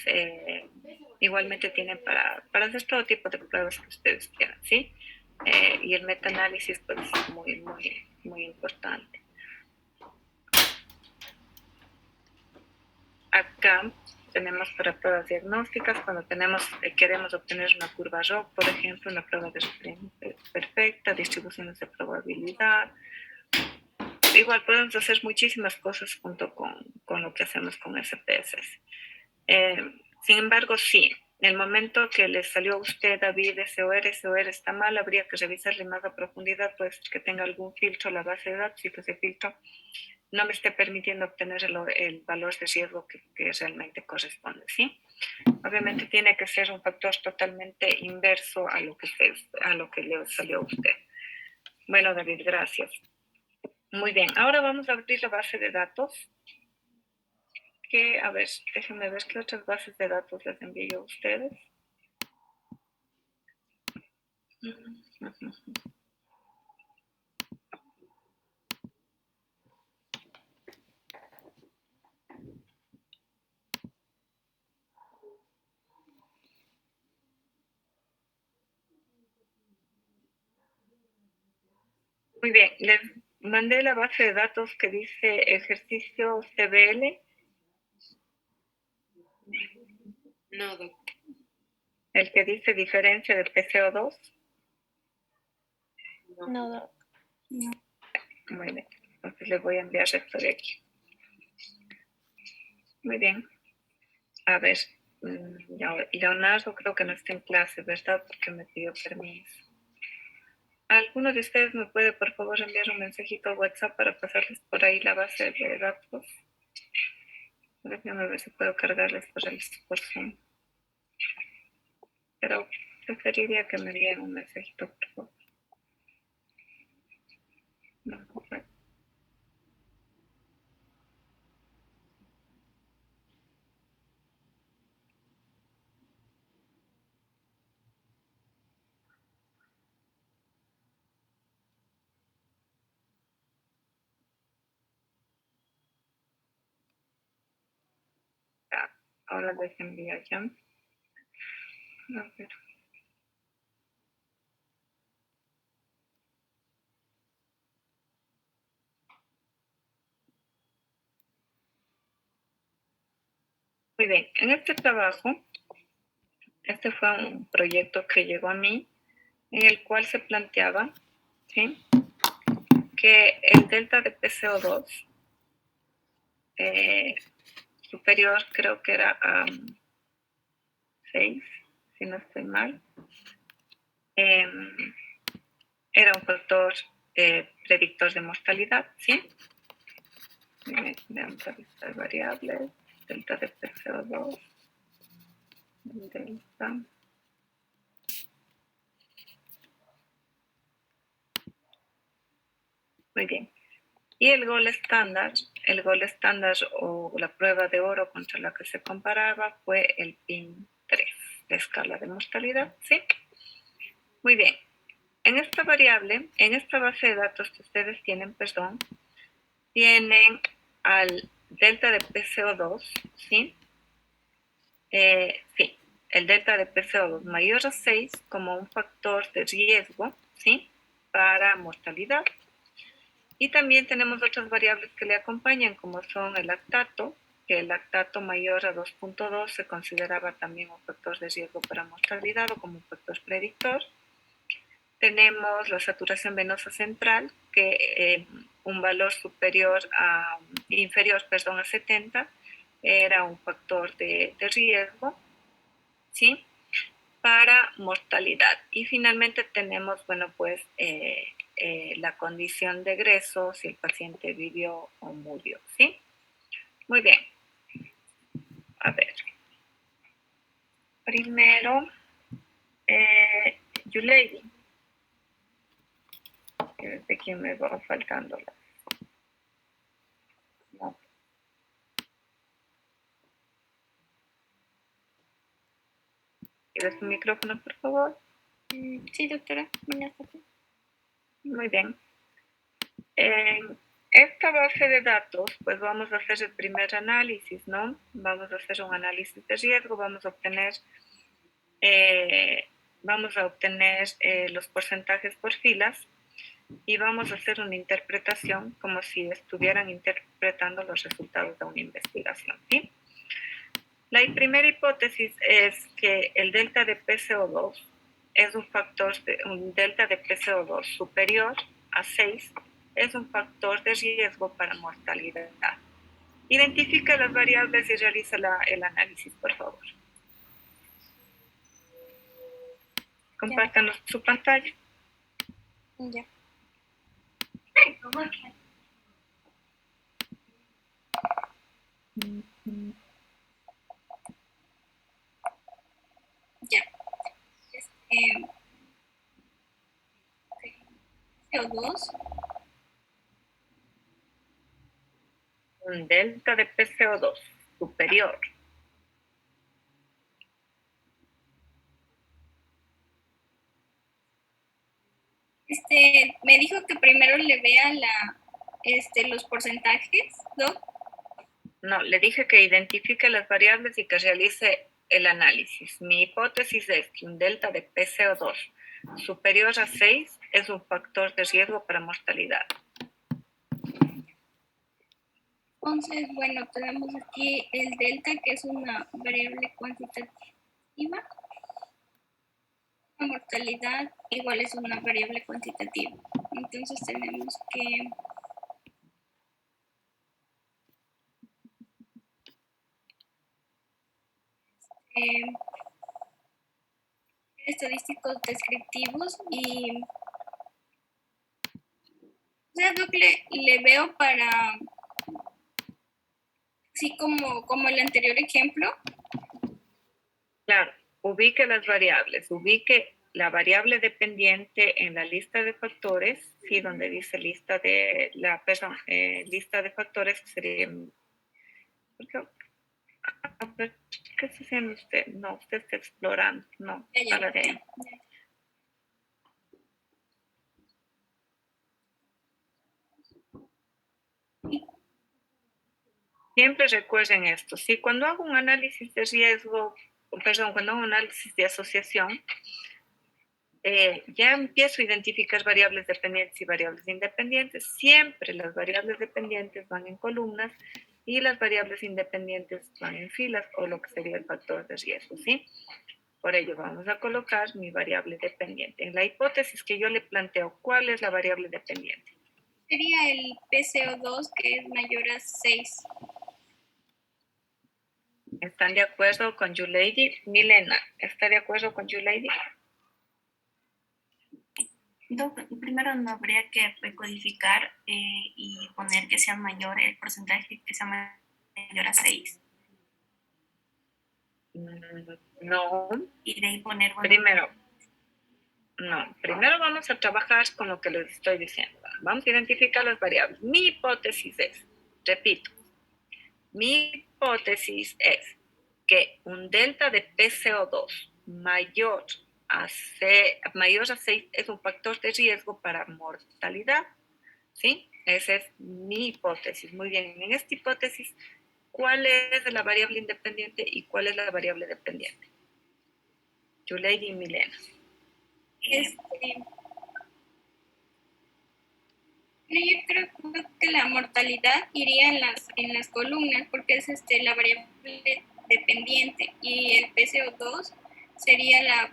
igualmente tienen para hacer todo tipo de pruebas que ustedes quieran, ¿sí? Y el metaanálisis pues es muy, muy, muy importante. Acá tenemos para pruebas diagnósticas, cuando queremos obtener una curva ROC, por ejemplo, una prueba de referencia perfecta, distribuciones de probabilidad. Igual podemos hacer muchísimas cosas junto con lo que hacemos con SPSS. Sin embargo, sí, en el momento que le salió a usted, David, ese OR está mal, habría que revisarle más a profundidad, pues que tenga algún filtro a la base de datos y que ese filtro no me esté permitiendo obtener el valor de riesgo que realmente corresponde, ¿sí? Obviamente tiene que ser un factor totalmente inverso a lo que le salió a usted. Bueno, David, gracias. Muy bien, ahora vamos a abrir la base de datos. A ver, déjenme ver qué otras bases de datos les envío yo a ustedes. Muy bien, les mandé la base de datos que dice ejercicio CBL. No, doc. El que dice diferencia de PCO2. No, doc. Muy bien, entonces les voy a enviar esto de aquí. Muy bien. A ver, Leonardo creo que no está en clase, ¿verdad? Porque me pidió permiso. ¿Alguno de ustedes me puede, por favor, enviar un mensajito a WhatsApp para pasarles por ahí la base de datos? Déjenme ver si puedo cargarles por Zoom. Pero preferiría que me envíen un mensajito, por favor. No, bueno. Ya, ahora les envío ya. A ver. Muy bien, en este trabajo, este fue un proyecto que llegó a mí, en el cual se planteaba, ¿sí?, que el delta de PCO2 superior, creo que era a 6, si no estoy mal, era un factor predictor de mortalidad, ¿sí? Veamos la lista de variables, delta de PCO2, delta. Muy bien. Y el gol estándar o la prueba de oro contra la que se comparaba fue el PIN 3, la escala de mortalidad, ¿sí? Muy bien. En esta variable, en esta base de datos que ustedes tienen, tienen al delta de PCO2, ¿sí? Sí, el delta de PCO2 mayor a 6 como un factor de riesgo, ¿sí?, para mortalidad. Y también tenemos otras variables que le acompañan, como son el lactato, que el lactato mayor a 2.2 se consideraba también un factor de riesgo para mortalidad o como un factor predictor. Tenemos la saturación venosa central, que un valor inferior a 70 era un factor de riesgo, ¿sí?, para mortalidad. Y finalmente tenemos, la condición de egreso, si el paciente vivió o murió, ¿sí? Muy bien. A ver. Primero, Yulei, de quién me va faltando. No. ¿Quieres tu micrófono, por favor? Sí, doctora. Buenas tardes. Muy bien. En esta base de datos, pues vamos a hacer el primer análisis, ¿no? Vamos a hacer un análisis de riesgo, vamos a obtener los porcentajes por filas y vamos a hacer una interpretación como si estuvieran interpretando los resultados de una investigación, ¿sí? La primera hipótesis es que el delta de PCO2 es un delta de PCO2 superior a 6 es un factor de riesgo para mortalidad. Identifica las variables y realiza el análisis, por favor. Compártanos su pantalla. Ya. Ya. CO2. Un delta de PCO2 superior. Me dijo que primero le vea los porcentajes, ¿no? No, le dije que identifique las variables y que realice el análisis. Mi hipótesis es que un delta de PCO2 superior a 6 es un factor de riesgo para mortalidad. Entonces, bueno, tenemos aquí el delta, que es una variable cuantitativa. La mortalidad igual es una variable cuantitativa. Entonces tenemos que estadísticos descriptivos y sea, Doc, le veo para, así como el anterior ejemplo. Claro, ubique las variables, ubique la variable dependiente en la lista de factores, sí, donde dice lista de lista de factores, que sería, ¿qué está haciendo usted? No, usted está explorando, no, para de ahí. Siempre recuerden esto, sí, cuando hago un análisis de riesgo, cuando hago un análisis de asociación, ya empiezo a identificar variables dependientes y variables independientes. Siempre las variables dependientes van en columnas y las variables independientes van en filas, o lo que sería el factor de riesgo, ¿sí? Por ello vamos a colocar mi variable dependiente. En la hipótesis que yo le planteo, ¿cuál es la variable dependiente? Sería el PCO2, que es mayor a 6. ¿Están de acuerdo con YouLady? Milena, ¿está de acuerdo con YouLady? Primero no habría que recodificar y poner que sea mayor el porcentaje, que sea mayor a 6. No. Y de ahí poner, bueno, primero vamos a trabajar con lo que les estoy diciendo. Vamos a identificar las variables. Mi hipótesis es, repito, mi hipótesis es que un delta de PCO2 mayor a 6 es un factor de riesgo para mortalidad, ¿sí? Esa es mi hipótesis. Muy bien, en esta hipótesis, ¿cuál es la variable independiente y cuál es la variable dependiente? YouLady y Milena. Yo creo que la mortalidad iría en las columnas, porque es la variable dependiente, y el PCO2 sería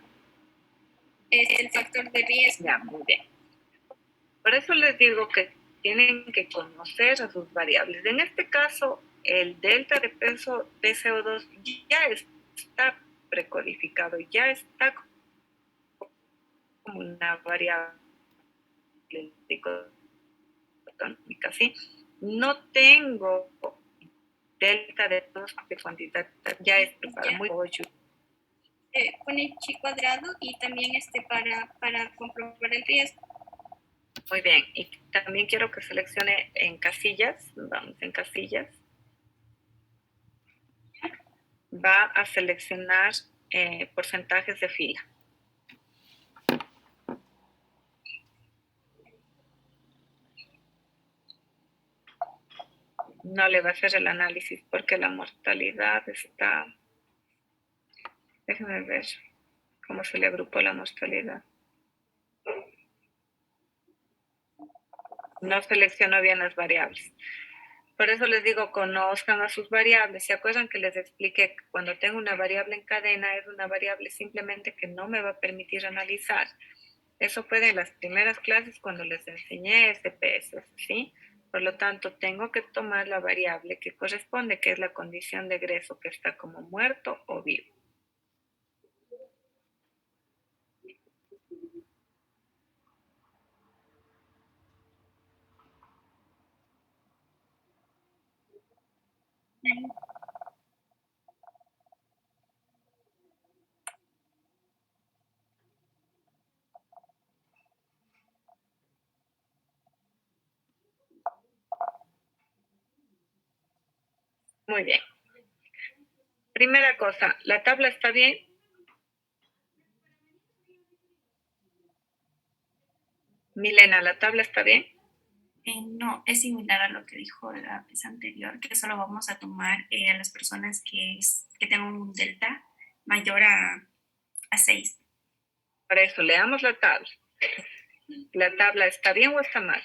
el factor de riesgo. Ya, muy bien. Por eso les digo que tienen que conocer a sus variables. En este caso, el delta de PCO2 ya está precodificado, ya está como una variable dicotómica, ¿sí? No tengo delta de cuantidad, ya es preparado, muy ocho. Pone chi cuadrado y también para comprobar el riesgo. Muy bien, y también quiero que seleccione en casillas, vamos en casillas. Va a seleccionar porcentajes de fila. No le va a hacer el análisis porque la mortalidad está... Déjenme ver cómo se le agrupó la mortalidad. No seleccionó bien las variables. Por eso les digo, conozcan a sus variables. ¿Se acuerdan que les expliqué que cuando tengo una variable en cadena es una variable simplemente que no me va a permitir analizar? Eso fue de las primeras clases cuando les enseñé SPS, ¿sí? Por lo tanto, tengo que tomar la variable que corresponde, que es la condición de egreso, que está como muerto o vivo. Muy bien. Primera cosa, ¿la tabla está bien? Milena, ¿la tabla está bien? No, es similar a lo que dijo la vez anterior, que solo vamos a tomar a las personas que tengan un delta mayor a 6. Para eso, leamos la tabla. ¿La tabla está bien o está mal?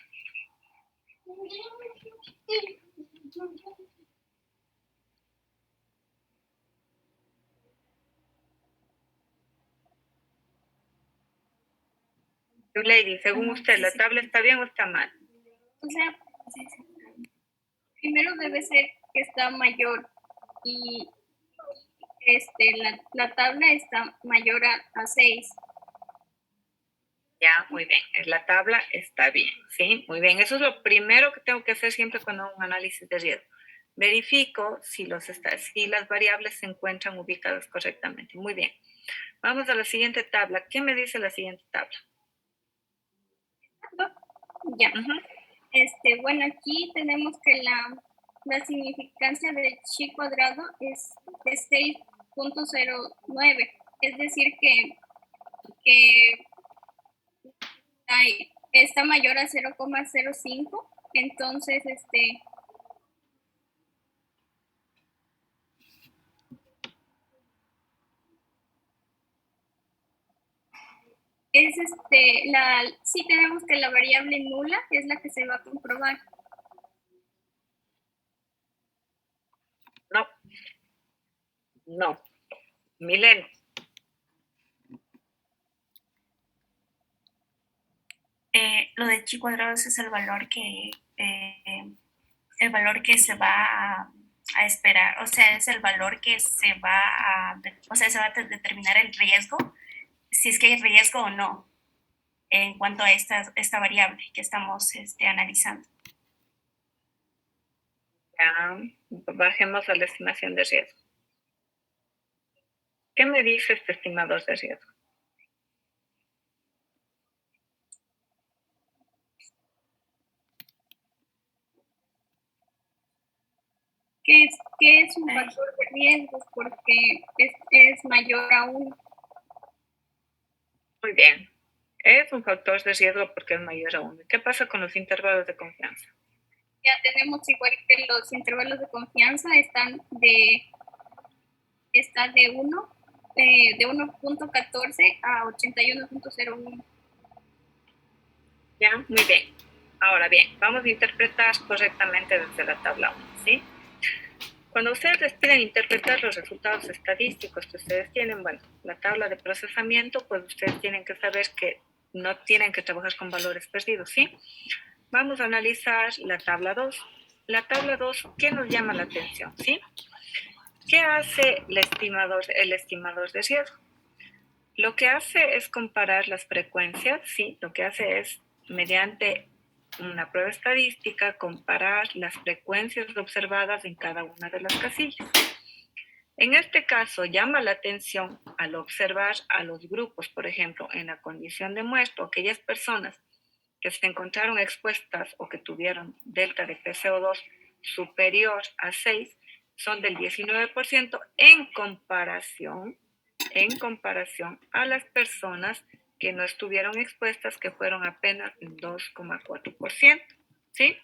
Lady, según usted, ¿la tabla está bien o está mal? O sea, primero debe ser que está mayor y la tabla está mayor a 6. Ya, muy bien. En la tabla está bien, ¿sí? Muy bien. Eso es lo primero que tengo que hacer siempre cuando hago un análisis de riesgo. Verifico si las variables se encuentran ubicadas correctamente. Muy bien. Vamos a la siguiente tabla. ¿Qué me dice la siguiente tabla? Ya. Ujú. Bueno, aquí tenemos que la significancia de chi cuadrado es de 6.09. Es decir, que está mayor a 0,05. Entonces, es sí tenemos que la variable nula es la que se va a comprobar. No. No. Milen. Lo de chi cuadrados es el valor que se va a esperar, o sea, es el valor que se va o sea, se va a determinar el riesgo, si es que hay riesgo o no, en cuanto a esta variable que estamos analizando. Ya, bajemos a la estimación de riesgo. ¿Qué me dice este estimador de riesgo? Que es un factor de riesgo porque es mayor a 1. Muy bien. Es un factor de riesgo porque es mayor a 1. ¿Qué pasa con los intervalos de confianza? Ya tenemos igual que los intervalos de confianza están de 1, de 1.14 a 81.01. Ya, muy bien. Ahora bien, vamos a interpretar correctamente desde la tabla 1, ¿sí? Cuando ustedes les piden interpretar los resultados estadísticos que ustedes tienen, bueno, la tabla de procesamiento, pues ustedes tienen que saber que no tienen que trabajar con valores perdidos, ¿sí? Vamos a analizar la tabla 2. La tabla 2, ¿qué nos llama la atención, sí? ¿Qué hace el estimador de riesgo? Lo que hace es comparar las frecuencias, ¿sí? Lo que hace es, mediante una prueba estadística, comparar las frecuencias observadas en cada una de las casillas. En este caso, llama la atención al observar a los grupos, por ejemplo, en la condición de muestra, aquellas personas que se encontraron expuestas o que tuvieron delta de PCO2 superior a 6, son del 19% en comparación a las personas que no estuvieron expuestas, que fueron apenas 2,4%. ¿Sí?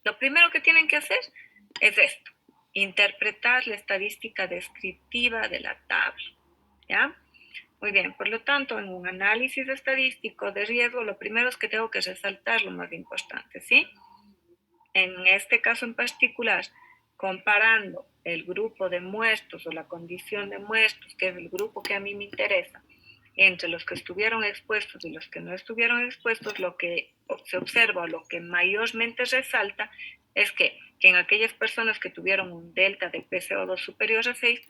Lo primero que tienen que hacer es esto, interpretar la estadística descriptiva de la tabla. ¿Ya? Muy bien, por lo tanto, en un análisis estadístico de riesgo, lo primero es que tengo que resaltar lo más importante, ¿sí? En este caso en particular, comparando el grupo de muestros o la condición de muestros, que es el grupo que a mí me interesa, entre los que estuvieron expuestos y los que no estuvieron expuestos, lo que se observa, lo que mayormente resalta, es que en aquellas personas que tuvieron un delta de PCO2 superior a 6,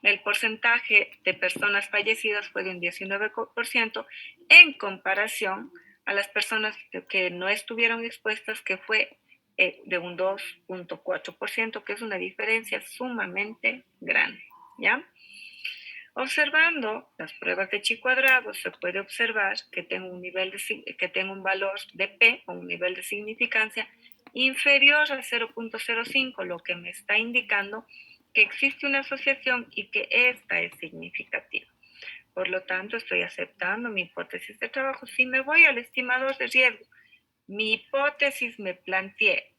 el porcentaje de personas fallecidas fue de un 19% en comparación a las personas que no estuvieron expuestas, que fue de un 2,4%, que es una diferencia sumamente grande, ¿ya? Observando las pruebas de chi cuadrado, se puede observar que tengo un valor de P o un nivel de significancia inferior a 0,05, lo que me está indicando que existe una asociación y que esta es significativa. Por lo tanto, estoy aceptando mi hipótesis de trabajo. Si me voy al estimador de riesgo, mi hipótesis me planteé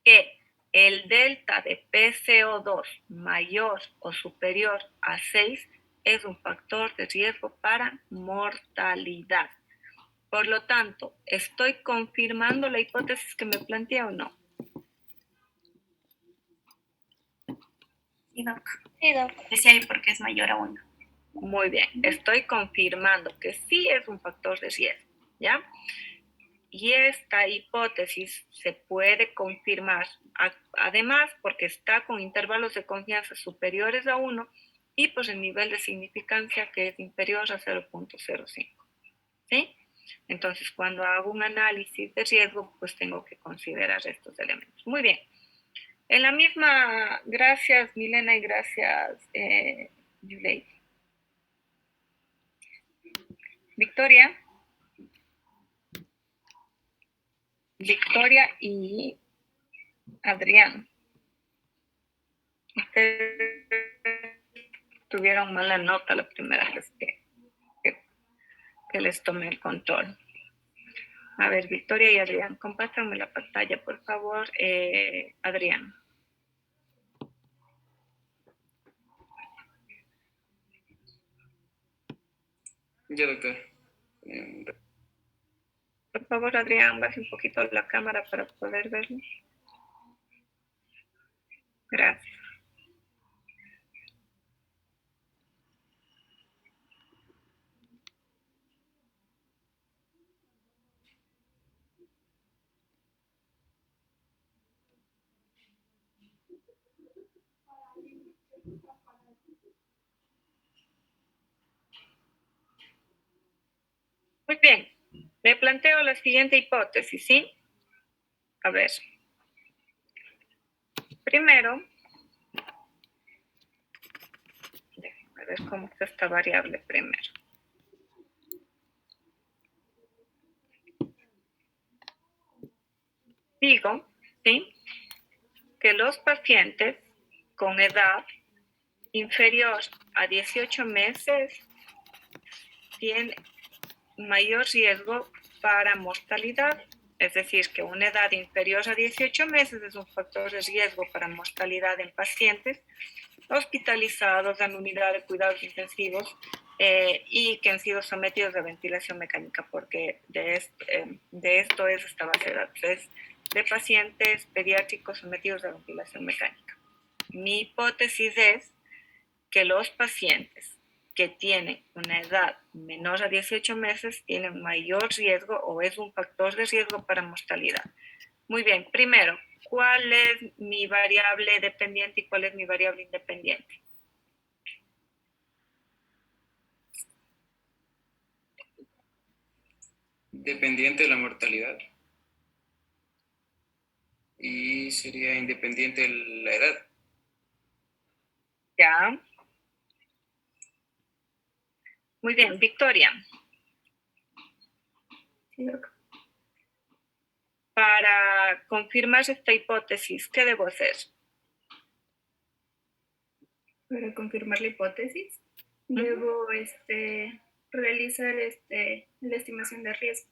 que el delta de PCO2 mayor o superior a 6 es un factor de riesgo para mortalidad. Por lo tanto, ¿estoy confirmando la hipótesis que me planteé o no? Sí, Doc. Sí, Doc. Decía ahí porque es mayor a 1. Muy bien, estoy confirmando que sí es un factor de riesgo, ¿ya? Y esta hipótesis se puede confirmar, además, porque está con intervalos de confianza superiores a 1 y pues el nivel de significancia que es inferior a 0,05. ¿sí? Entonces, cuando hago un análisis de riesgo, pues tengo que considerar estos elementos. Muy bien. En la misma, gracias Milena y gracias Yulei. Victoria y Adrián. Ustedes tuvieron mala nota la primera vez que les tomé el control. A ver, Victoria y Adrián, compártanme la pantalla, por favor. Adrián. Ya, doctor. Por favor, Adrián, baje un poquito la cámara para poder verlo. Gracias. Muy bien. Me planteo la siguiente hipótesis, ¿sí? A ver. Primero, déjenme ver cómo está esta variable primero. Digo, ¿sí? Que los pacientes con edad inferior a 18 meses tienen mayor riesgo para mortalidad. Es decir, que una edad inferior a 18 meses es un factor de riesgo para mortalidad en pacientes hospitalizados en unidad de cuidados intensivos y que han sido sometidos a ventilación mecánica, porque de esto es esta base de datos, es de pacientes pediátricos sometidos a ventilación mecánica. Mi hipótesis es que los pacientes que tienen una edad menor a 18 meses tienen mayor riesgo o es un factor de riesgo para mortalidad. Muy bien, primero, ¿cuál es mi variable dependiente y cuál es mi variable independiente? Dependiente de la mortalidad. Y sería independiente de la edad. Ya. Muy bien, Victoria. Para confirmar esta hipótesis, ¿qué debo hacer? Para confirmar la hipótesis, debo realizar la estimación de riesgo.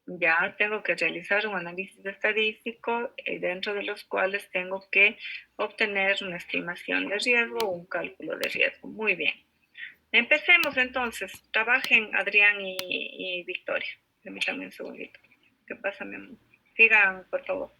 Ya tengo que realizar un análisis estadístico dentro de los cuales tengo que obtener una estimación de riesgo o un cálculo de riesgo. Muy bien. Empecemos entonces. Trabajen Adrián y Victoria. Permítanme un segundito. ¿Qué pasa, mi amor? Sigan, por favor.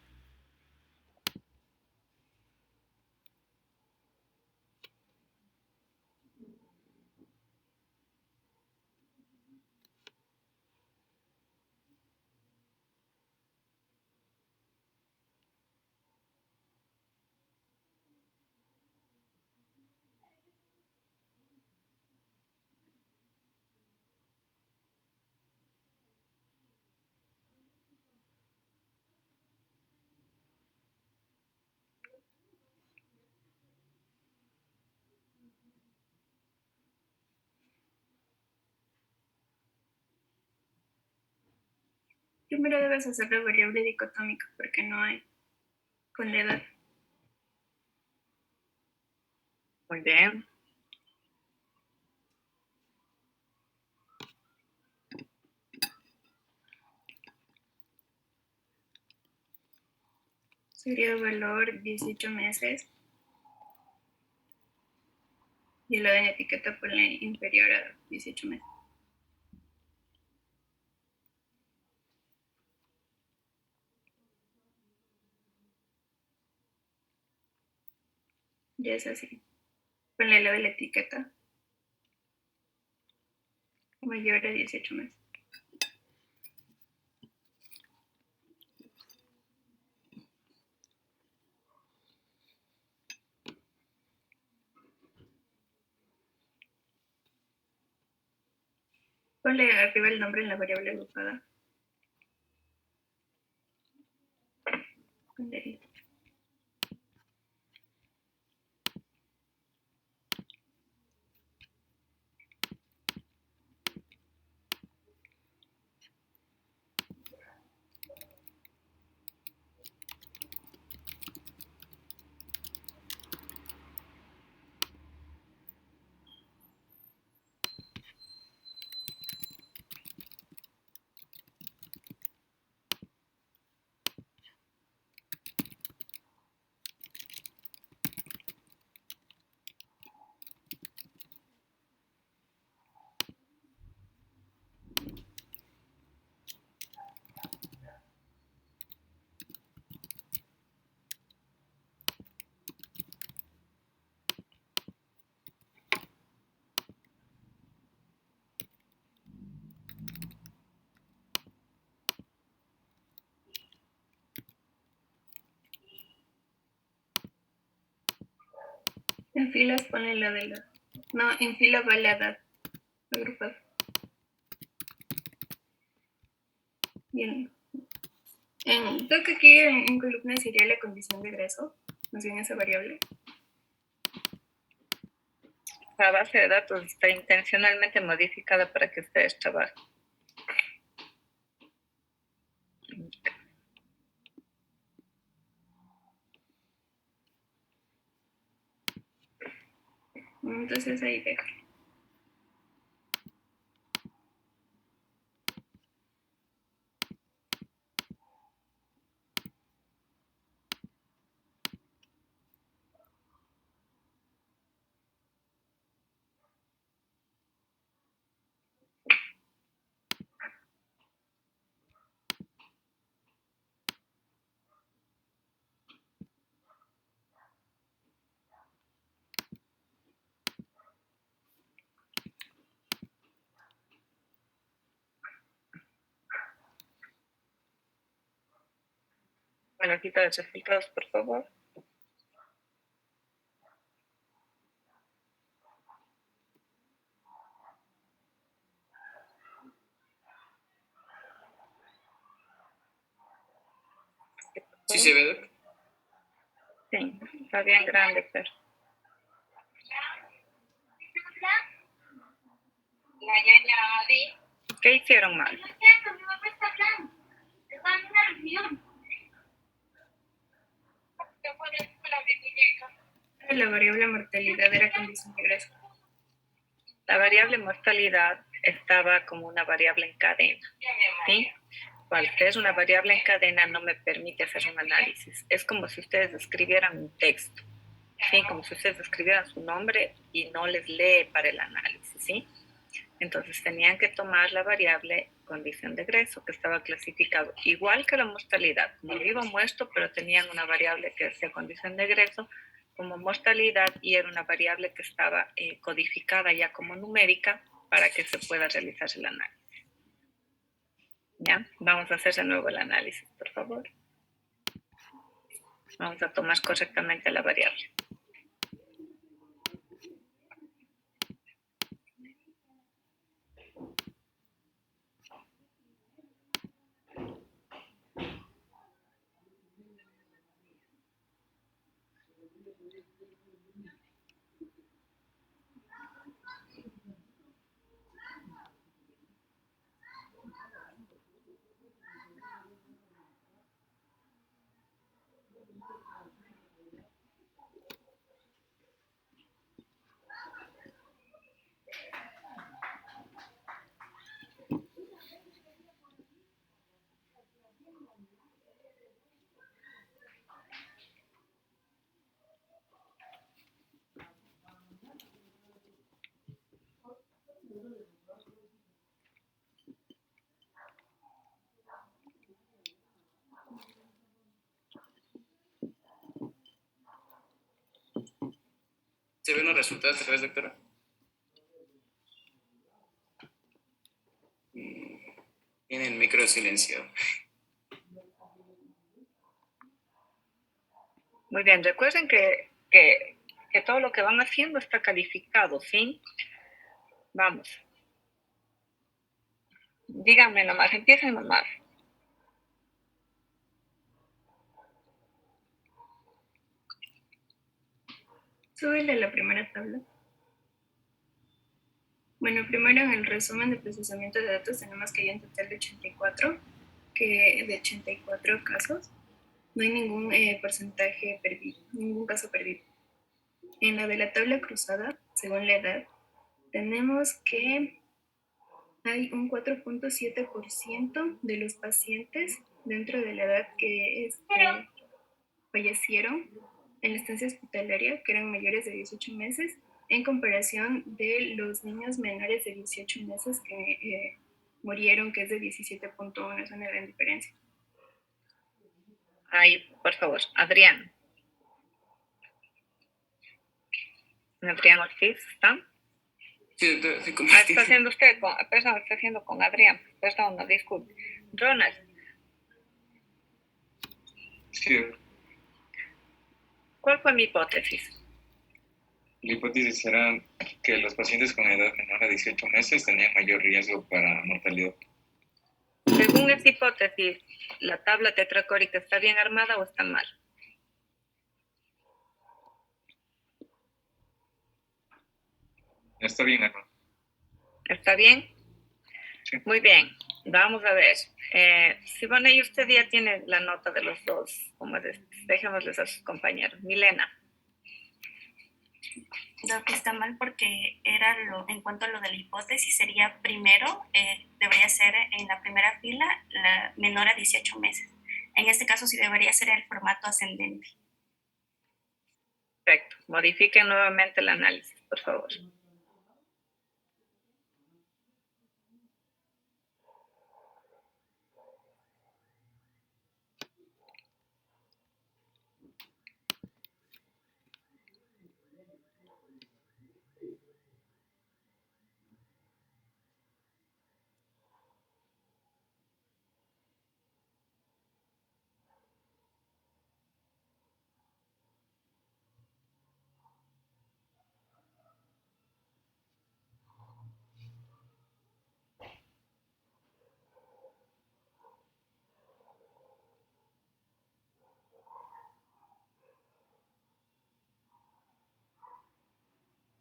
Primero debes hacer la variable dicotómica porque no hay con la edad. Muy bien. Sería valor 18 meses. Y la de etiqueta ponle inferior a 18 meses. Ya es así. Ponle la de la etiqueta mayor a 18 meses. Ponle arriba el nombre en la variable agrupada. Ponle. En filas ponle la de la... No, en fila va la edad agrupada. Bien. Creo que aquí en columna sería la condición de egreso, más bien esa variable. La base de datos está intencionalmente modificada para que ustedes trabajen. Entonces ahí dejo. Bueno, quita los resultados, por favor. ¿Sí se ve, Doc? Sí, está bien grande, pero... ¿Qué hicieron mal? La variable mortalidad era condición de egreso. La variable mortalidad estaba como una variable en cadena, ¿sí? Cuando es una variable en cadena no me permite hacer un análisis. Es como si ustedes escribieran un texto, ¿sí? Como si ustedes escribieran su nombre y no les lee para el análisis, ¿sí? Entonces tenían que tomar la variable condición de egreso, que estaba clasificado igual que la mortalidad, como vivo muerto, pero tenían una variable que decía condición de egreso como mortalidad y era una variable que estaba codificada ya como numérica para que se pueda realizar el análisis. ¿Ya? Vamos a hacer de nuevo el análisis, por favor. Vamos a tomar correctamente la variable. ¿Se ven los resultados otra vez, doctora? Tiene el micro silenciado. Muy bien, recuerden que todo lo que van haciendo está calificado, ¿sí? Vamos. Díganme nomás, empiecen nomás. Súbele a la primera tabla. Bueno, primero en el resumen de procesamiento de datos tenemos que hay un total de 84, de 84 casos. No hay ningún porcentaje perdido, ningún caso perdido. En la de la tabla cruzada, según la edad, tenemos que hay un 4.7% de los pacientes dentro de la edad que fallecieron en la estancia hospitalaria, que eran mayores de 18 meses, en comparación de los niños menores de 18 meses que murieron, que es de 17.1, es una gran diferencia. Ahí, por favor, Adrián. Adrián Ortiz, ¿está? Sí, doctor, estoy Está compartiendo. haciendo usted, perdón, está haciendo con Adrián. Perdón, no, disculpe. Ronald, Sí, doctor. ¿cuál fue mi hipótesis? La hipótesis era que los pacientes con edad menor a 18 meses tenían mayor riesgo para mortalidad. Según esa hipótesis, ¿la tabla tetracórica está bien armada o está mal? Está bien, ¿no? ¿Está bien? Sí. Muy bien. Vamos a ver. Si van ahí, usted ya tiene la nota de los dos. Dejémosles a sus compañeros. Milena. Lo que está mal porque era en cuanto a lo de la hipótesis, sería primero, debería ser en la primera fila la menor a 18 meses. En este caso sí debería ser el formato ascendente. Perfecto. Modifiquen nuevamente el análisis, por favor.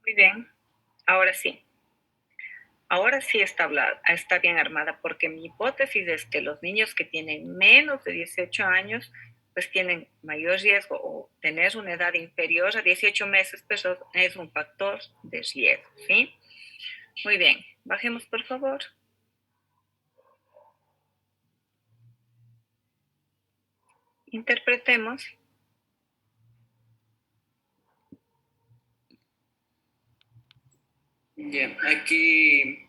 Muy bien. Ahora sí. Ahora sí está bien armada, porque mi hipótesis es que los niños que tienen menos de 18 años, pues tienen mayor riesgo, o tener una edad inferior a 18 meses, pues es un factor de riesgo, ¿sí? Muy bien, bajemos por favor. Interpretemos. Ya, aquí,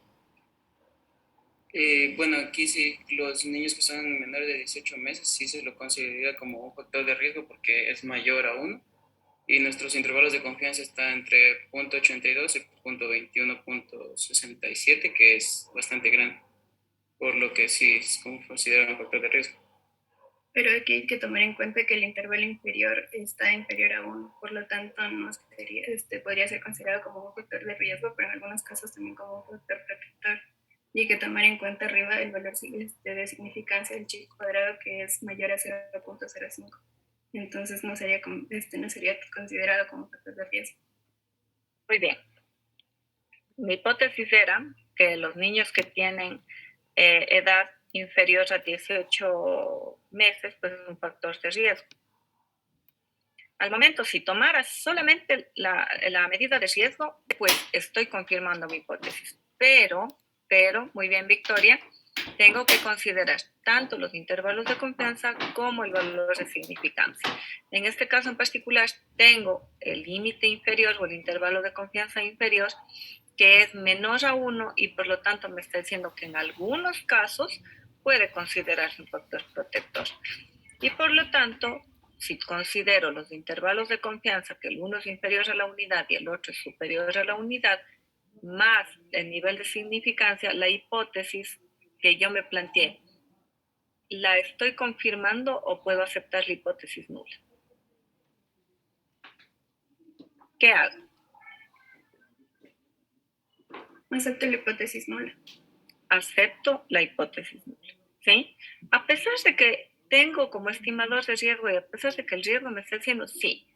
bueno, aquí sí, los niños que son menores de 18 meses sí se lo considera como un factor de riesgo porque es mayor a 1 y nuestros intervalos de confianza están entre 0.82 y 0.21.67, que es bastante grande, por lo que sí es como considerado un factor de riesgo. Pero aquí hay que tomar en cuenta que el intervalo inferior está inferior a 1, por lo tanto no sería, podría ser considerado como un factor de riesgo, pero en algunos casos también como un factor protector. Y hay que tomar en cuenta arriba el valor de significancia del chi cuadrado, que es mayor a 0.05. Entonces no sería considerado como factor de riesgo. Muy bien. Mi hipótesis era que los niños que tienen edad inferior a 18 meses, pues es un factor de riesgo. Al momento, si tomaras solamente la medida de riesgo, pues estoy confirmando mi hipótesis. Pero, muy bien, Victoria, tengo que considerar tanto los intervalos de confianza como el valor de significancia. En este caso en particular, tengo el límite inferior o el intervalo de confianza inferior, que es menor a 1, y por lo tanto me está diciendo que en algunos casos puede considerarse un factor protector. Y por lo tanto, si considero los intervalos de confianza, que el uno es inferior a la unidad y el otro es superior a la unidad, más el nivel de significancia, la hipótesis que yo me planteé, ¿la estoy confirmando o puedo aceptar la hipótesis nula? ¿Qué hago? Acepto la hipótesis nula. acepto la hipótesis nula, ¿sí? A pesar de que tengo como estimador de riesgo y a pesar de que el riesgo me está diciendo sí,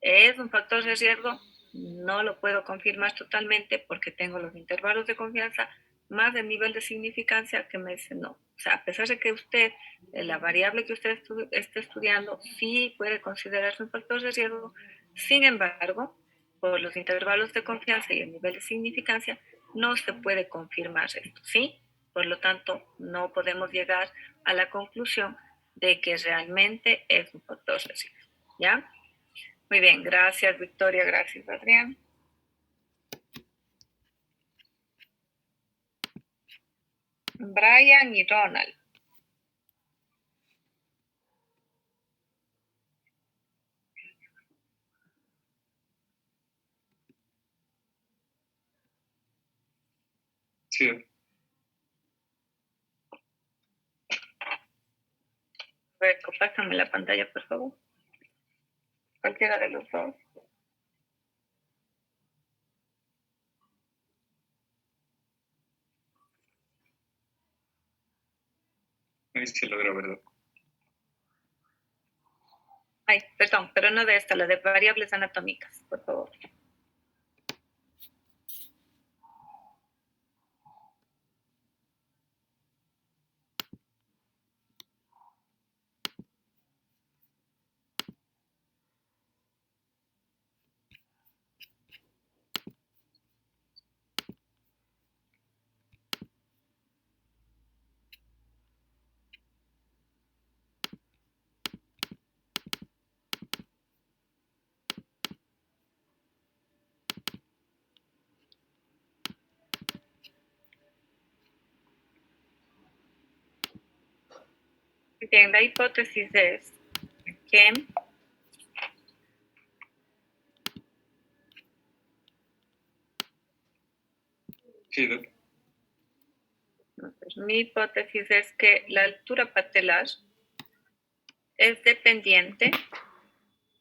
es un factor de riesgo, no lo puedo confirmar totalmente porque tengo los intervalos de confianza más el nivel de significancia que me dice no. O sea, a pesar de que usted, la variable que usted esté estudiando, sí puede considerarse un factor de riesgo, sin embargo, por los intervalos de confianza y el nivel de significancia, no se puede confirmar esto, ¿sí? Por lo tanto, no podemos llegar a la conclusión de que realmente es un factor de riesgo, ¿ya? Muy bien, gracias Victoria, gracias Adrián. Brian y Ronald. Sí, Rebeca, pásame la pantalla, por favor. Cualquiera de los dos. ahí sí logra, ¿verdad? Ay, perdón, pero no de esta, la de variables anatómicas, por favor. Bien, la hipótesis es que Sí, Doc. mi hipótesis es que la altura patelar es dependiente,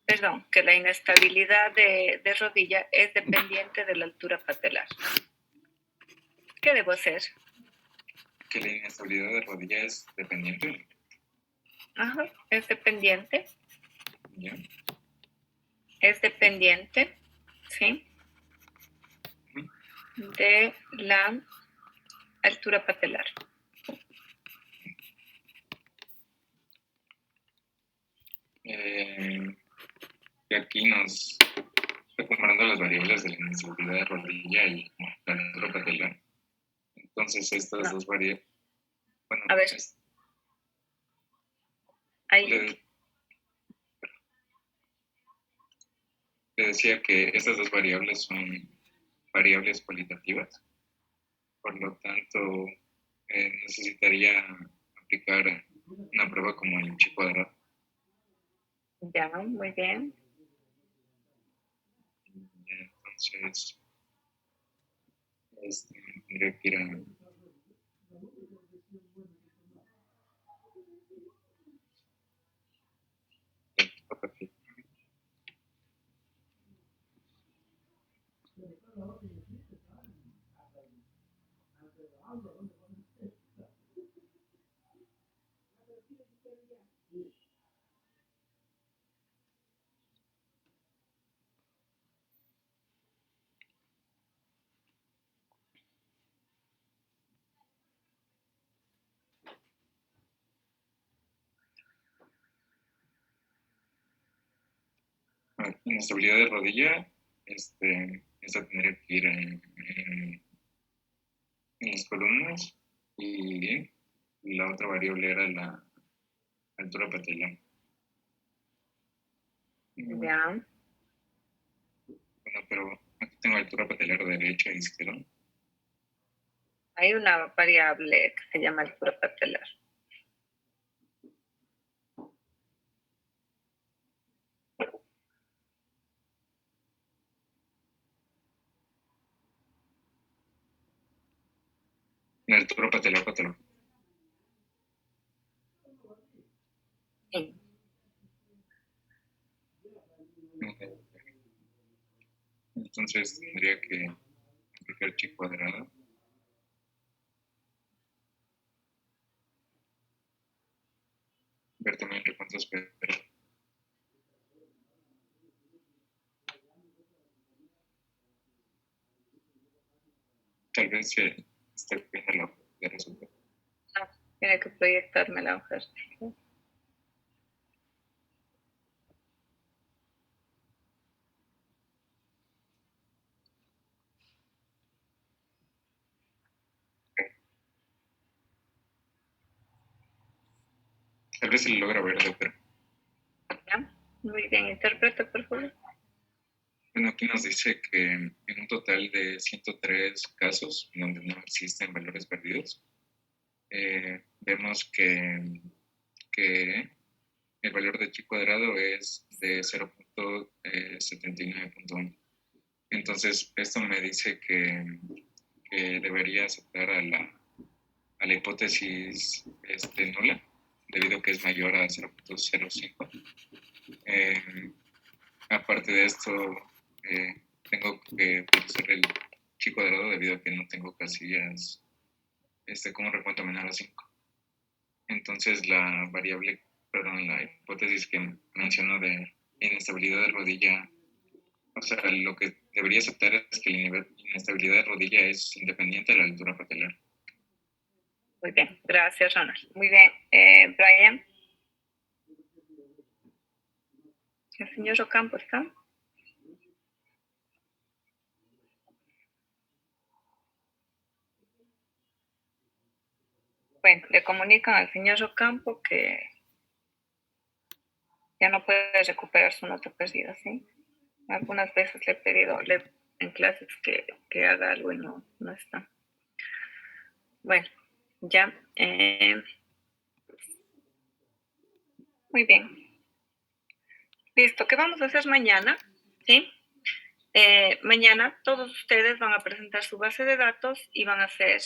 perdón, que la inestabilidad de rodilla es dependiente de la altura patelar. ¿Qué debo hacer? Que la inestabilidad de rodilla es dependiente. Ajá, es dependiente. ¿Ya? Es dependiente, ¿sí? De la altura patelar. Y aquí nos está comparando las variables de la inestabilidad de rodilla y la altura patelar. Entonces, estas No. dos variables. Bueno, A ver. Ahí. Le decía que estas dos variables son variables cualitativas, por lo tanto necesitaría aplicar una prueba como el chi cuadrado. Ya, muy bien. Entonces, tendría que ir a... Inestabilidad de rodilla, esta tendría que ir en las columnas y la otra variable era la altura patelar. Ya. Bueno, pero aquí tengo altura patelar derecha e izquierda. Hay una variable que se llama altura patelar. La altura patelar. Sí. Entonces tendría que aplicar chi cuadrado. ver también recuentos, pero tal vez se esté viendo la hoja de resultados. No, tiene que proyectarme la hoja. Tal vez se lo logra ver, pero ¿Ya? Muy bien, interpreta, por favor. bueno, aquí nos dice que en un total de 103 casos donde no existen valores perdidos, vemos que el valor de chi cuadrado es de 0.79.1. Entonces, esto me dice que debería aceptar a la hipótesis nula, debido a que es mayor a 0.05. Aparte de esto, tengo que utilizar el chi cuadrado debido a que no tengo casillas como recuento menor a 5. Entonces, la hipótesis que menciono de inestabilidad de rodilla, o sea, lo que debería aceptar es que la inestabilidad de rodilla es independiente de la altura patelar. Muy bien, gracias, Ronald. Muy bien, Brian. ¿El señor Ocampo está? Bueno, le comunican al señor Ocampo que ya no puede recuperar su nota perdida, ¿sí? Algunas veces le he pedido en clases que haga algo y no está. Bueno, ya. Muy bien. Listo, ¿qué vamos a hacer mañana? ¿Sí? Mañana todos ustedes van a presentar su base de datos y van a hacer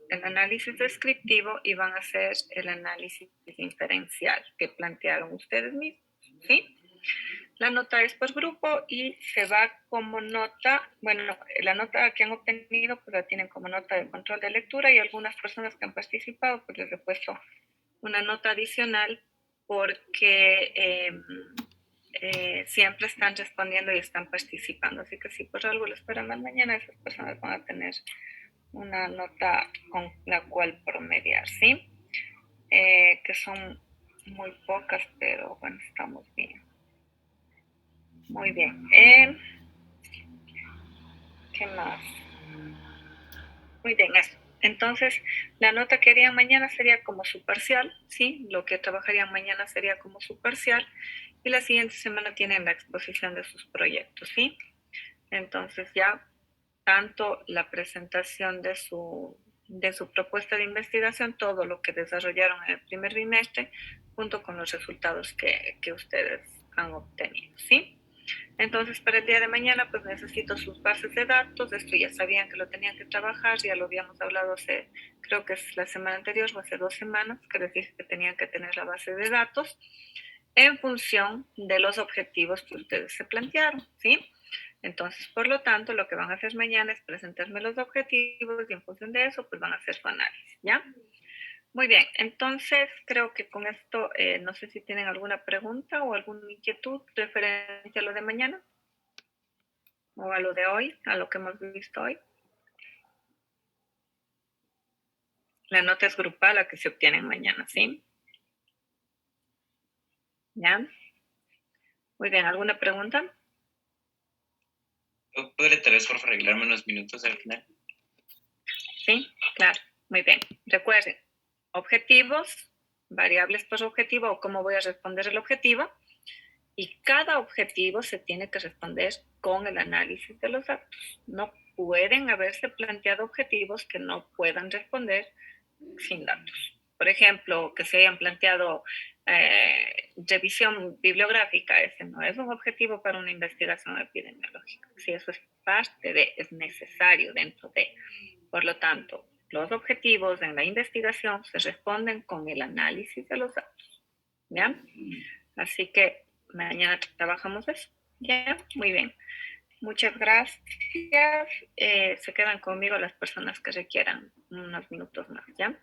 el análisis descriptivo y van a hacer el análisis inferencial que plantearon ustedes mismos, ¿sí? La nota es por grupo y se va como nota, bueno, la nota que han obtenido pues la tienen como nota de control de lectura y algunas personas que han participado pues les he puesto una nota adicional porque siempre están respondiendo y están participando. Así que si por algo lo esperan mañana, esas personas van a tener una nota con la cual promediar, ¿sí? Que son muy pocas, pero bueno, estamos bien. Muy bien. ¿Qué más? Muy bien, eso. Entonces, la nota que harían mañana sería como su parcial, ¿sí? Lo que trabajarían mañana sería como su parcial y la siguiente semana tienen la exposición de sus proyectos, ¿sí? Entonces ya tanto la presentación de su propuesta de investigación, todo lo que desarrollaron en el primer trimestre, junto con los resultados que ustedes han obtenido, ¿sí? Entonces, para el día de mañana, pues necesito sus bases de datos. Esto ya sabían que lo tenían que trabajar, ya lo habíamos hablado hace, creo que es la semana anterior o hace 2 semanas, que les dije que tenían que tener la base de datos en función de los objetivos que ustedes se plantearon, ¿sí? Entonces, por lo tanto, lo que van a hacer mañana es presentarme los objetivos y en función de eso, pues van a hacer su análisis, ¿ya? Muy bien, entonces creo que con esto, no sé si tienen alguna pregunta o alguna inquietud referente a lo de mañana o a lo de hoy, a lo que hemos visto hoy. La nota es grupal, la que se obtiene mañana, ¿sí? ¿Ya? Muy bien, ¿alguna pregunta? ¿Podría tal vez, por favor, arreglarme unos minutos al final? Sí, claro, muy bien. Recuerden, objetivos, variables por objetivo o cómo voy a responder el objetivo. Y cada objetivo se tiene que responder con el análisis de los datos. No pueden haberse planteado objetivos que no puedan responder sin datos. Por ejemplo, que se hayan planteado revisión bibliográfica, ese no es un objetivo para una investigación epidemiológica. Si eso es parte de, es necesario dentro de. Por lo tanto, los objetivos en la investigación se responden con el análisis de los datos. ¿Ya? Así que mañana trabajamos eso. ¿Ya? Muy bien. Muchas gracias. Se quedan conmigo las personas que requieran unos minutos más, ¿ya?